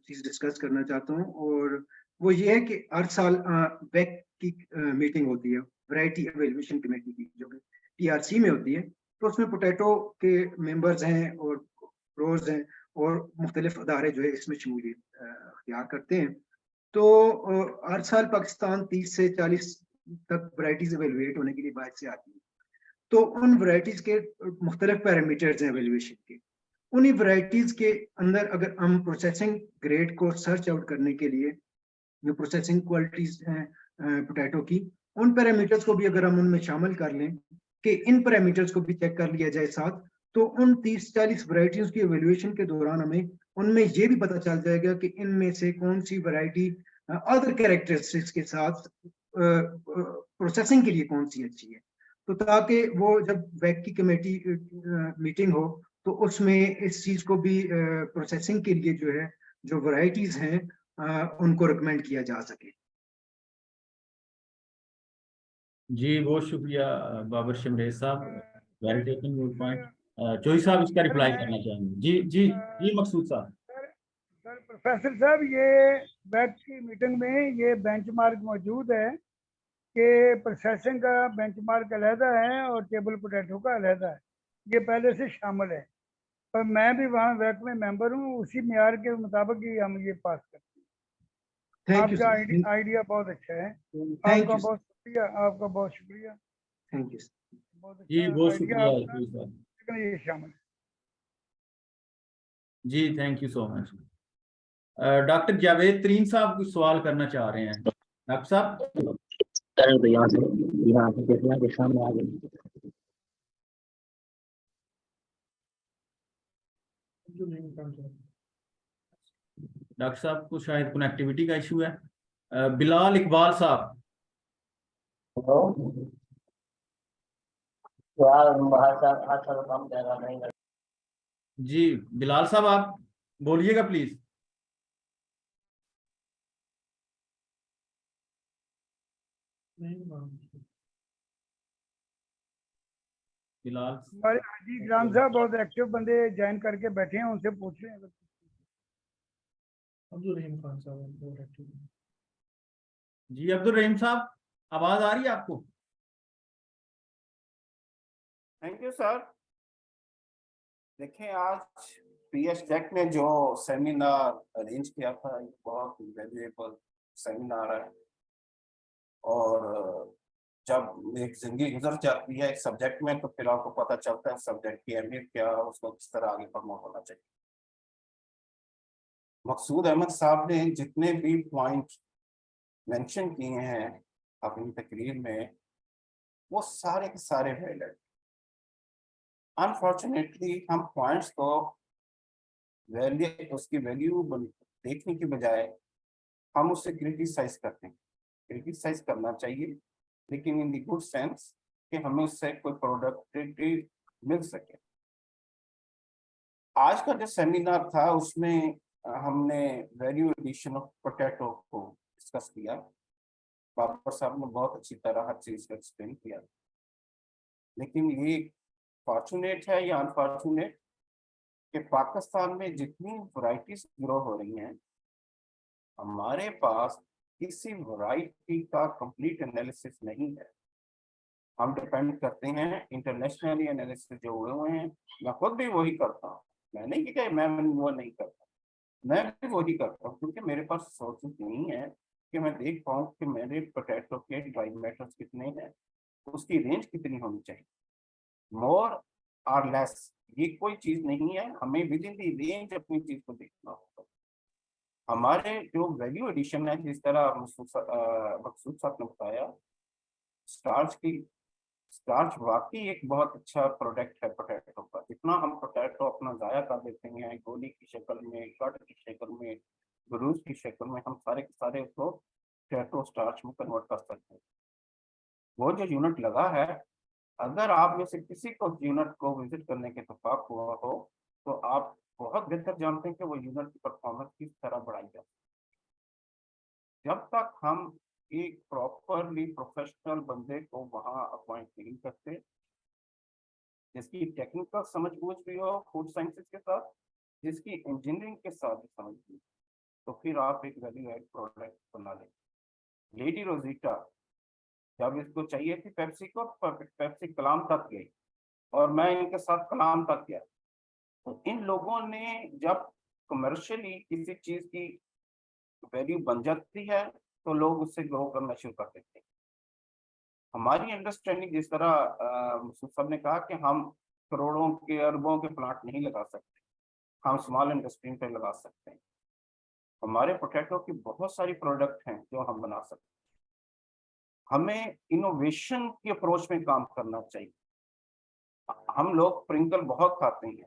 चीज डिस्कस करना चाहता हूँ, और वो ये है कि हर साल वेक की मीटिंग होती है, वैरायटी एवेल्यूएशन कमेटी की, जो कि टीआरसी में होती है। तो उसमें पोटैटो के मेंबर्स हैं और ग्रोअर्स हैं और मुख्तलिफ अदारे जो है इसमें शमूलियत अख्तियार करते हैं। तो हर साल पाकिस्तान 30 से 40 तक वैरायटीज एवेलुएट होने के लिए बाहर से आती है। तो उन वैरायटीज के मुख्तलिफ पैरामीटर्स हैं एवेल्युएशन के। उन्हीं वैरायटीज के अंदर अगर हम प्रोसेसिंग ग्रेड को सर्च आउट करने के लिए, जो प्रोसेसिंग क्वालिटीज हैं पोटैटो की, उन पैरामीटर्स को भी अगर हम उनमें शामिल कर लें कि इन पैरामीटर्स को भी चेक कर लिया जाए साथ, तो उन 30-40 वैरायटीज की एवेल्युएशन के दौरान हमें उनमें ये भी पता चल जाएगा कि इनमें से कौन सी वैरायटी अदर कैरेक्टरिस्टिक्स के साथ प्रोसेसिंग के लिए कौन सी अच्छी है। तो ताकि वो जब वैक की कमेटी मीटिंग हो तो उसमें इस चीज को भी प्रोसेसिंग के लिए जो है जो वैरायटीज हैं उनको रिकमेंड किया जा सके। जी बहुत शुक्रिया बाबर शमरेज साहब, वेरी टेकन योर पॉइंट। चोई साहब इसका रिप्लाई करना चाहेंगे। जी जी जी मकसूद साहब। सर प्रोफेसर साहब, ये बैक की मीटिंग में ये बेंचमार्क मौजूद है कि प्रोसेसिंग का बेंचमार्क अलहदा है और टेबल पोटैटो का अलहदा है, ये पहले से शामिल है। और मैं भी वहाँ वैक में मेंबर हूँ, उसी मेयार के मुताबिक ही हम ये पास करते हैं। थैंक यू आपका सर। आइडिया बहुत अच्छा है। थैंक आपका यू बहुत शुक्रिया, आपका बहुत शुक्रिया। Thank you. बहुत जी अच्छा बहुत आइडिया शुक्रिया आपका, चोई साहब। लेकिन ये शामिल है। जी thank you so much. Doctor Javed Tareen sahab कुछ सवाल करना चाह रहे हैं। डॉक्टर साहब। तो यहाँ से देखना के सामने आ गई। डॉक्टर साहब को शायद कनेक्टिविटी का इशू है। बिलाल इकबाल साहब। यार बाहर का अच्छा तो काम कर रहा नहीं। जी बिलाल साहब आप बोलिएगा प्लीज। फिलहाल हमारे हाजी ग्राम साहब बहुत एक्टिव बंदे ज्वाइन करके बैठे हैं, उनसे पूछ रहे हैं। अब्दुल रहीम खान साहब बहुत एक्टिव हैं। जी अब्दुल रहीम साहब, आवाज आ रही है आपको? Thank you sir. देखिए, आज पीएस टेक ने जो सेमिनार अरेंज किया था, ये बहुत वैल्यूएबल सेमिनार है। और जब एक जिंदगी गुजर जाती है एक सब्जेक्ट में, तो फिर आपको पता चलता है सब्जेक्ट की अहमियत क्या है, उसको किस तरह आगे प्रमोट होना चाहिए। मकसूद अहमद साहब ने जितने भी पॉइंट मेंशन किए हैं अपनी तकरीर में, वो सारे के सारे वैलिड। अनफॉर्चुनेटली हम पॉइंट्स को उसकी वैल्यू देखने की बजाय हम उससे क्रिटिसाइज करते हैं। क्रिटिसाइज करना चाहिए, लेकिन इन द गुड सेंस कि हमें उससे कोई प्रोडक्टिविटी मिल सके। आज का जो सेमिनार था उसमें हमने वैल्यू एडिशन ऑफ पोटैटो को डिस्कस किया। बाबर साहब ने बहुत अच्छी तरह हर चीज को एक्सप्लेन किया। लेकिन ये फॉर्चुनेट है या अनफॉर्चुनेट कि पाकिस्तान में जितनी वैरायटीज ग्रो हो रही हैं, हमारे पास किसी वैरायटी का कंप्लीट एनालिसिस नहीं है। हम डिपेंड करते हैं इंटरनेशनली एनालिसिस जो हुए हैं। मैं खुद भी वही करता हूँ, मैं नहीं कि मैं वो नहीं करता, मैं भी वही करता हूँ, क्योंकि मेरे पास सोर्सेज नहीं है कि मैं देख पाऊँ कि मेरे पोटैटो के ड्राई मैटर्स कितने हैं, उसकी रेंज कितनी होनी चाहिए। मोर और लेस ये कोई चीज नहीं है, हमें विद इन दी रेंज अपनी चीज को देखना होगा। हमारे जो वैल्यू एडिशन है, जिस तरह मकसूद साहब ने बताया, स्टार्च वाकई एक बहुत अच्छा प्रोडक्ट है पोटैटो का। जितना हम पोटैटो अपना जाया कर देते हैं गोली की शक्ल में, कट की शक्ल में, ब्रूज की शक्ल में, हम सारे के सारे उसको पोटैटो स्टार्च में कन्वर्ट कर सकते हैं। वो जो यूनिट लगा है, अगर आप में से किसी को यूनिट को विजिट करने के इत्तेफाक हुआ हो, तो आप बहुत बेहतर जानते हैं कि वो यूनिट की परफॉर्मेंस किस तरह बढ़ाई जाती है। जब तक हम एक प्रॉपरली प्रोफेशनल बंदे को वहां अपॉइंट नहीं करते, जिसकी टेक्निकल समझ बूझ भी हो फूड साइंसेस के साथ, जिसकी इंजीनियरिंग के साथ भी समझ भी, तो फिर आप एक वैल्यू एड प्रोडक्ट बना लेंगे। लेडी रोजिटा जब इसको चाहिए थी पेप्सी को, पेप्सी कलाम तक गई और मैं इनके साथ कलाम तक गया। तो इन लोगों ने जब कमर्शियली किसी चीज की वैल्यू बन जाती है, तो लोग उससे ग्रो करना शुरू कर देते हैं। हमारी अंडरस्टैंडिंग जिस तरह मसूद साहब ने कहा कि हम करोड़ों के अरबों के प्लांट नहीं लगा सकते, हम स्मॉल इंडस्ट्री पे लगा सकते हैं। हमारे पोटैटो की बहुत सारी प्रोडक्ट हैं जो हम बना सकते हैं। हमें इनोवेशन की अप्रोच में काम करना चाहिए। हम लोग प्रिंकल बहुत खाते हैं,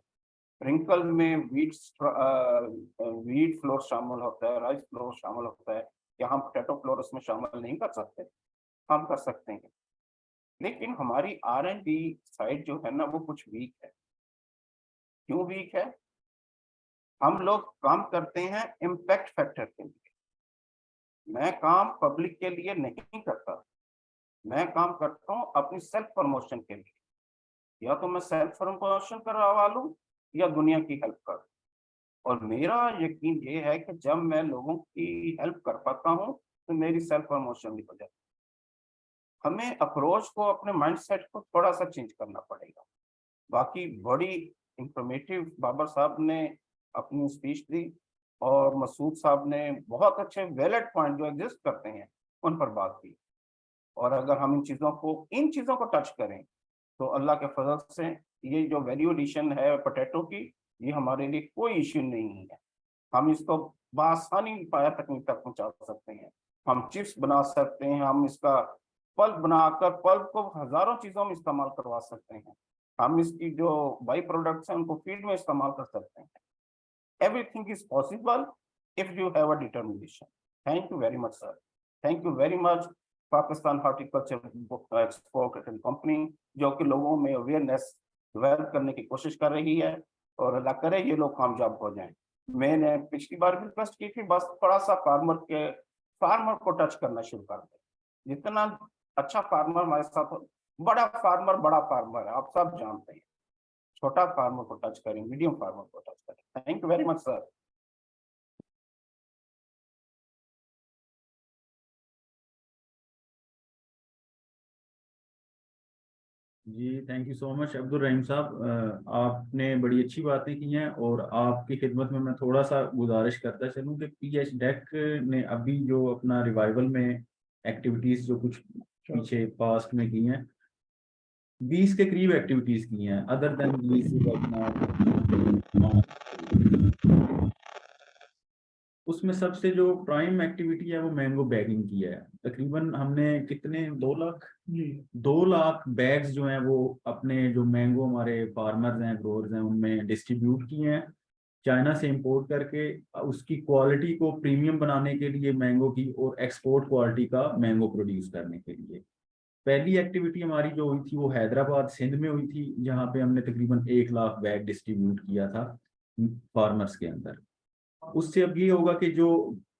प्रिंकल में वीट फ्लोर शामिल होता है, राइस फ्लोर शामिल होता है, या हम पोटैटो फ्लोर उसमें शामिल नहीं कर सकते? हम कर सकते हैं, लेकिन हमारी R&D साइड जो है ना, वो कुछ वीक है। क्यों वीक है? हम लोग काम करते हैं इम्पैक्ट फैक्टर के लिए। मैं काम पब्लिक के लिए नहीं करता, मैं काम करता हूँ अपनी सेल्फ प्रमोशन के लिए। या तो मैं सेल्फ प्रमोशन करवा लूँ या दुनिया की हेल्प कर। और मेरा यकीन ये है कि जब मैं लोगों की हेल्प कर पाता हूँ, तो मेरी सेल्फ प्रमोशन भी हो जाती है। हमें अप्रोच को, अपने माइंडसेट को थोड़ा सा चेंज करना पड़ेगा। बाकी बड़ी इंफॉर्मेटिव बाबर साहब ने अपनी स्पीच दी, और मसूद साहब ने बहुत अच्छे वैलिड पॉइंट जो एग्जिस्ट करते हैं उन पर बात की। और अगर हम इन चीज़ों को टच करें, तो अल्लाह के फजल से ये जो वैल्यू एडिशन है पोटैटो की, ये हमारे लिए कोई इश्यू नहीं है। हम इसको बआसानी पाया तकनीक तक पहुंचा सकते हैं। हम चिप्स बना सकते हैं, हम इसका पल्प बनाकर पल्प को हजारों चीजों में इस्तेमाल करवा सकते हैं। हम इसकी जो बाई प्रोडक्ट्स हैं उनको फीड में इस्तेमाल कर सकते हैं। Everything is possible if you have a determination. Thank you very much sir, thank you very much Pakistan horticulture export company, जो कि लोगों में अवेयरनेस डेवलप करने की कोशिश कर रही है, और अल्लाह करे ये लोग कामयाब हो जाएं। मैंने पिछली बार भी रिक्वेस्ट की थी, बस थोड़ा सा फार्मर को टच करना शुरू कर दें। जितना अच्छा फार्मर हमारे साथ हो, बड़ा फार्मर है, आप सब जानते हैं। छोटा फार्मर को टच करें, मीडियम फार्मर को टच करें। Thank you very much sir. जी thank you so much Abdul Rahim sahab, आपने बड़ी अच्छी बातें की हैं और आपकी खिदमत में मैं थोड़ा सा गुजारिश करता चलूँ कि पीएच डेक ने अभी जो अपना रिवाइवल में एक्टिविटीज़ जो कुछ पीछे पास्ट में की हैं, 20 के करीब एक्टिविटीज़ की हैं अदर देन उसमें सबसे जो प्राइम एक्टिविटी है वो मैंगो बैगिंग की है। तकरीबन हमने कितने 2 लाख जी 2 लाख बैग्स जो हैं वो अपने जो मैंगो हमारे फार्मर्स हैं ग्रोअर्स हैं उनमें डिस्ट्रीब्यूट किए हैं चाइना से इंपोर्ट करके, उसकी क्वालिटी को प्रीमियम बनाने के लिए मैंगो की और एक्सपोर्ट क्वालिटी का मैंगो प्रोड्यूस करने के लिए। पहली एक्टिविटी हमारी जो हुई थी वो हैदराबाद सिंध में हुई थी, जहाँ पे हमने तकरीबन 1 लाख बैग डिस्ट्रीब्यूट किया था फार्मर्स के अंदर। उससे अब ये होगा कि जो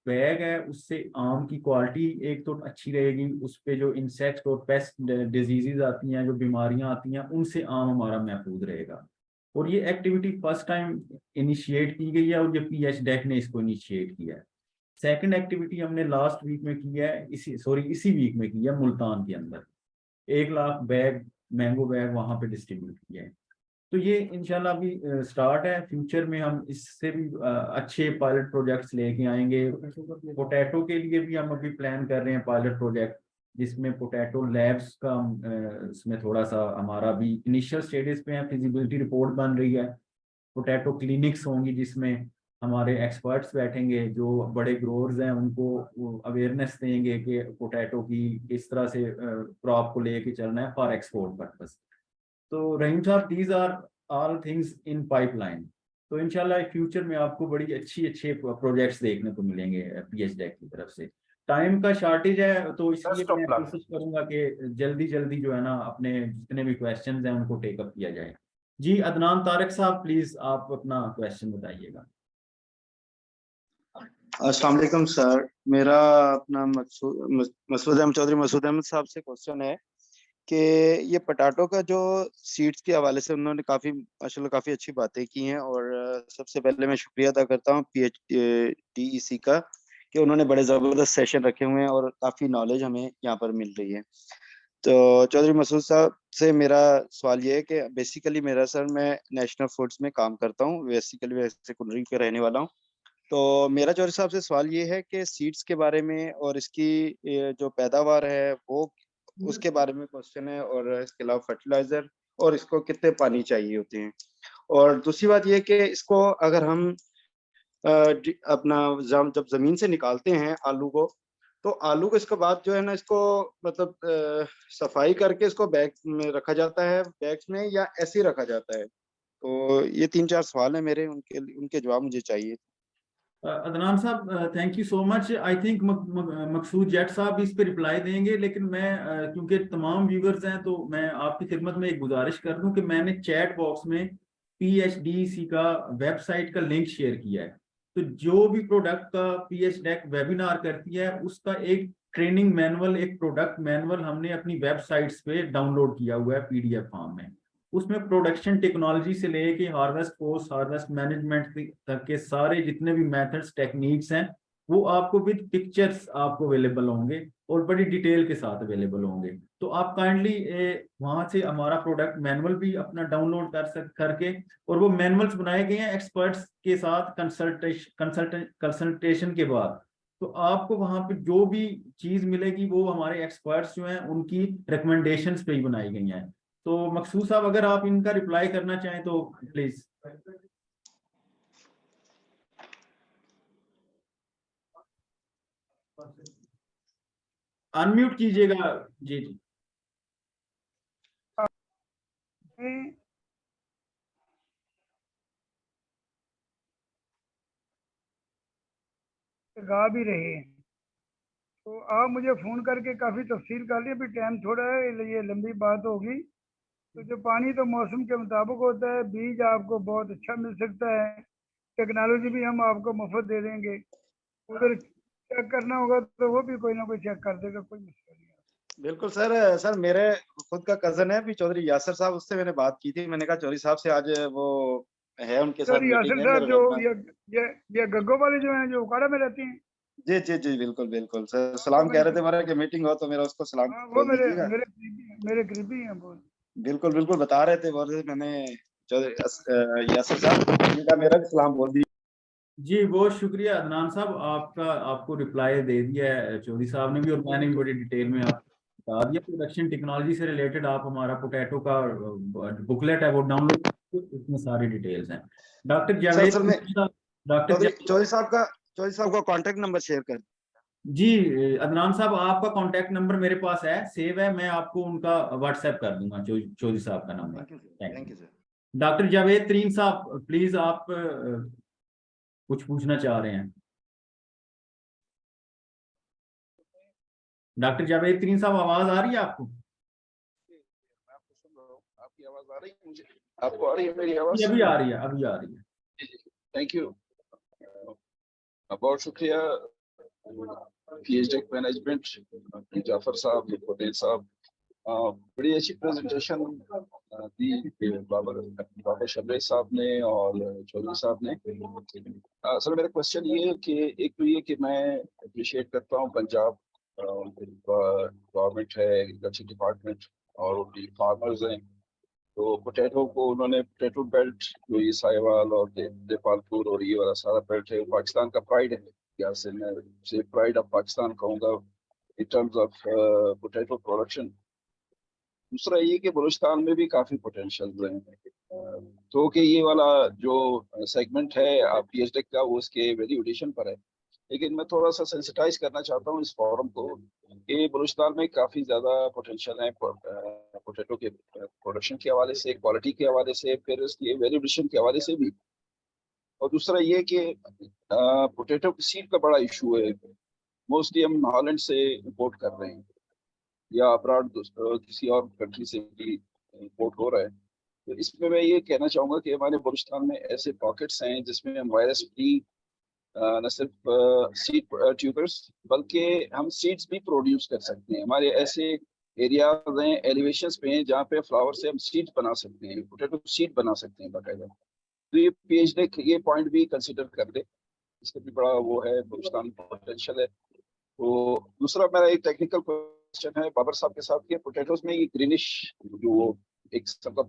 बैग है उससे आम की क्वालिटी एक तो अच्छी रहेगी, उस पे जो इंसेक्ट और पेस्ट डिजीजेज आती हैं, जो बीमारियां आती हैं, उनसे आम हमारा महफूज रहेगा। और ये एक्टिविटी फर्स्ट टाइम इनिशिएट की गई है और ये पीएच डेक ने इसको इनिशिएट किया है। सेकंड एक्टिविटी हमने लास्ट वीक में की है, इसी वीक में की है मुल्तान के अंदर। 1 लाख बैग मैंगो बैग वहां पे डिस्ट्रीब्यूट किए हैं। तो ये इंशाल्लाह अभी स्टार्ट है, फ्यूचर में हम इससे भी अच्छे पायलट प्रोजेक्ट्स लेके आएंगे। पोटैटो के लिए भी हम अभी प्लान कर रहे हैं पायलट प्रोजेक्ट, जिसमें पोटैटो लैब्स का इसमें थोड़ा सा हमारा भी इनिशियल स्टेजेस पे है, फिजिबिलिटी रिपोर्ट बन रही है। पोटैटो क्लिनिक्स होंगी जिसमें हमारे एक्सपर्ट्स बैठेंगे जो बड़े ग्रोअर्स हैं, उनको अवेयरनेस देंगे कि पोटैटो की किस तरह से क्रॉप को लेके चलना है फॉर एक्सपोर्ट पर्पस। तो रहीम साहब these are all things in pipeline. तो इंशाल्लाह फ्यूचर में आपको बड़ी अच्छे प्रोजेक्ट्स देखने को मिलेंगे पीएच डेक की तरफ से। टाइम का शॉर्टेज है तो इसलिए बेस्ट ऑफ मैं लक। कोशिश करूंगा कि जल्दी जल्दी जो है ना अपने जितने भी क्वेश्चंस हैं उनको टेकअप किया जाए। जी अदनान तारक साहब प्लीज आप अपना क्वेश्चन बताइएगा। अस्सलाम वालेकुम सर, मेरा अपना मसूद अहमद चौधरी मसूद अहमद साहब से क्वेश्चन है कि ये पोटैटो का जो सीड्स के हवाले से उन्होंने काफ़ी माशाल्लाह काफ़ी अच्छी बातें की हैं और सबसे पहले मैं शुक्रिया अदा करता हूँ PHDEC का कि उन्होंने बड़े ज़बरदस्त सेशन रखे हुए हैं और काफ़ी नॉलेज हमें यहाँ पर मिल रही है। तो चौधरी मसूद साहब से मेरा सवाल ये है कि बेसिकली मेरा सर मैं नेशनल फूड्स में काम करता हूँ, बेसिकली वैसे कुंडली के रहने वाला हूँ। तो मेरा चौधरी साहब से सवाल ये है कि सीड्स के बारे में और इसकी जो पैदावार है वो उसके बारे में क्वेश्चन है, और इसके अलावा फर्टिलाइजर और इसको कितने पानी चाहिए होते हैं। और दूसरी बात ये कि इसको अगर हम अपना जब जमीन से निकालते हैं आलू को, तो आलू को इसके बाद जो है ना इसको मतलब सफाई करके इसको बैग में रखा जाता है, बैग्स में, या ऐसे ही रखा जाता है। तो ये 3-4 सवाल है मेरे, उनके जवाब मुझे चाहिए। Adnan sahab thank you so much. I think Maqsood Jatt sahab इस पे रिप्लाई देंगे, लेकिन मैं क्योंकि तमाम व्यूअर्स हैं तो मैं आपकी खिदमत में एक गुजारिश कर दूं कि मैंने चैट बॉक्स में PHDC का वेबसाइट का लिंक शेयर किया है। तो जो भी प्रोडक्ट का पीएच डेक वेबिनार करती है उसका एक ट्रेनिंग मैनुअल, एक प्रोडक्ट मैनुअल हमने अपनी वेबसाइट्स पे डाउनलोड किया हुआ है PDF फॉर्म में। उसमें प्रोडक्शन टेक्नोलॉजी से लेके हार्वेस्ट पोस्ट हार्वेस्ट मैनेजमेंट तक के सारे जितने भी मेथड्स टेक्निक्स हैं वो आपको विद पिक्चर्स आपको अवेलेबल होंगे और बड़ी डिटेल के साथ अवेलेबल होंगे। तो आप काइंडली वहां से हमारा प्रोडक्ट मैनुअल भी अपना डाउनलोड करके, और वो मैनुअल्स बनाए गए हैं एक्सपर्ट्स के साथ कंसल्टेशन के बाद। तो आपको वहां पे जो भी चीज मिलेगी वो हमारे एक्सपर्ट्स जो हैं उनकी रिकमेंडेशंस पे ही बनाई गई हैं। तो मकसूद साहब अगर आप इनका रिप्लाई करना चाहें तो प्लीज। अनम्यूट कीजिएगा। जी जी में गा भी रहे हैं, तो आप मुझे फ़ोन करके काफ़ी तफसील कर लिए, अभी टाइम थोड़ा है, ये लंबी बात होगी। तो जो पानी तो मौसम के मुताबिक होता है, बीज आपको बहुत अच्छा मिल सकता है, टेक्नोलॉजी भी हम आपको मुफ्त दे देंगे। उधर चेक करना होगा तो वो भी कोई ना कोई चेक कर देगा, कोई मसला नहीं है। बिल्कुल सर। सर मेरे खुद का कजन है भी चौधरी यासर साहब, उससे मैंने बात की थी। मैंने कहा चौधरी साहब से आज वो है, उनके साथ सर यासिर मीटिंग है साहब मेरे जो रहमान। ये गग्गो वाले जो हैं, जो उकाड़ा में रहती हैं। जी जी जी, बिल्कुल बिल्कुल सर। हाँ, वो सलाम कह मेरे रहे थे हमारा कि मीटिंग हो तो मेरा उसको सलाम हाँ, वो बोल मेरे दीजिएगा। मेरे करीबी हैं, मेरे करीबी हैं वो। बिल्कुल बिल्कुल बता रहे थे, बोल रहे थे मैंने चौधरी यासर साहब, मैंने कहा मेरा भी सलाम बोल दीजिए। जी बहुत शुक्रिया अदनान साहब, आपका आपको रिप्लाई दे दिया है चौधरी साहब ने भी, और मैंने भी बड़ी डिटेल में आप बता दिया। प्रोडक्शन टेक्नोलॉजी से रिलेटेड आप हमारा पोटैटो का बुकलेट है वो डाउनलोड, इसमें सारी डिटेल्स हैं। डॉक्टर सर जावेद सर मैं साहब, डॉक्टर चौधरी जावेद, चौधरी साहब का कांटेक्ट नंबर शेयर कर। जी अदनान साहब आपका कांटेक्ट नंबर मेरे पास है, सेव है, मैं आपको उनका व्हाट्सएप कर दूंगा चौधरी साहब का number. Thank you sir, thank thank you. You sir. Doctor Javed Tareen साहब प्लीज, आप कुछ पूछना चाह रहे हैं? डॉक्टर जावेद तरीन साहब आवाज आ रही है आपको? मैं आपको सुन रहा हूँ, आपकी आवाज आ रही है मुझे? आपको आ रही है मेरी जी आवाज? अभी आ रही है, अभी आ रही है। Thank you. बहुत शुक्रिया पीएचडी मैनेजमेंट की जाफर साहब, पटेल साहब, बड़ी अच्छी प्रेजेंटेशन दी बाबा शबीर साहब ने और चौधरी साहब ने। सर मेरा क्वेश्चन ये है कि एक तो ये कि मैं अप्रिशिएट करता हूँ पंजाब गवर्नमेंट है, एग्रीकल्चर डिपार्टमेंट और उनकी फार्मर्स हैं, तो पोटैटो को उन्होंने पोटैटो बेल्ट, जो ये साहिवाल और देपालपुर और ये वाला सारा बेल्ट है, वो पाकिस्तान का प्राइड है। या से मैं से प्राइड ऑफ पाकिस्तान कहूँगा in terms of potato production. दूसरा ये कि बलूचिस्तान में भी काफी पोटेंशियल हैं, तो कि ये वाला जो सेगमेंट है आप पीएचडी का वो उसके वैल्यू एडिशन पर है, लेकिन मैं थोड़ा सा सेंसिटाइज करना चाहता हूँ इस फोरम को कि बलूचिस्तान में काफी ज्यादा पोटेंशियल है पोटैटो के प्रोडक्शन के हवाले से, क्वालिटी के हवाले से, फिर इसकी वैल्यू एडिशन के हवाले से भी। और दूसरा ये कि पोटैटो की सीड का बड़ा इशू है, मोस्टली हम हॉलैंड से इंपोर्ट कर रहे हैं या अब्रॉड किसी और कंट्री से भी इंपोर्ट हो रहा है। तो इसमें मैं ये कहना चाहूंगा कि हमारे बलूचिस्तान में ऐसे पॉकेट्स हैं जिसमें हम वायरस फ्री न सिर्फ सीड ट्यूबर्स बल्कि हम सीड्स भी प्रोड्यूस कर सकते हैं। हमारे ऐसे एरियाज हैं, एलिवेशंस पे हैं जहाँ पे फ्लावर से हम सीड बना सकते हैं, पोटैटो सीड बना सकते हैं बाकायदा। तो ये पीएचडी ये पॉइंट भी कंसिडर कर ले, इसका भी बड़ा वो है, बलूचिस्तान में पोटेंशियल है। तो दूसरा मेरा एक टेक्निकल क्वेश्चन है बाबर साहब के साथ कि पोटैटोज में ये ग्रीनिश जो एक किस्म का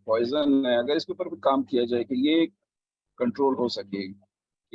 पॉइजन है, अगर इसके ऊपर भी काम किया जाए कि ये कंट्रोल हो सके,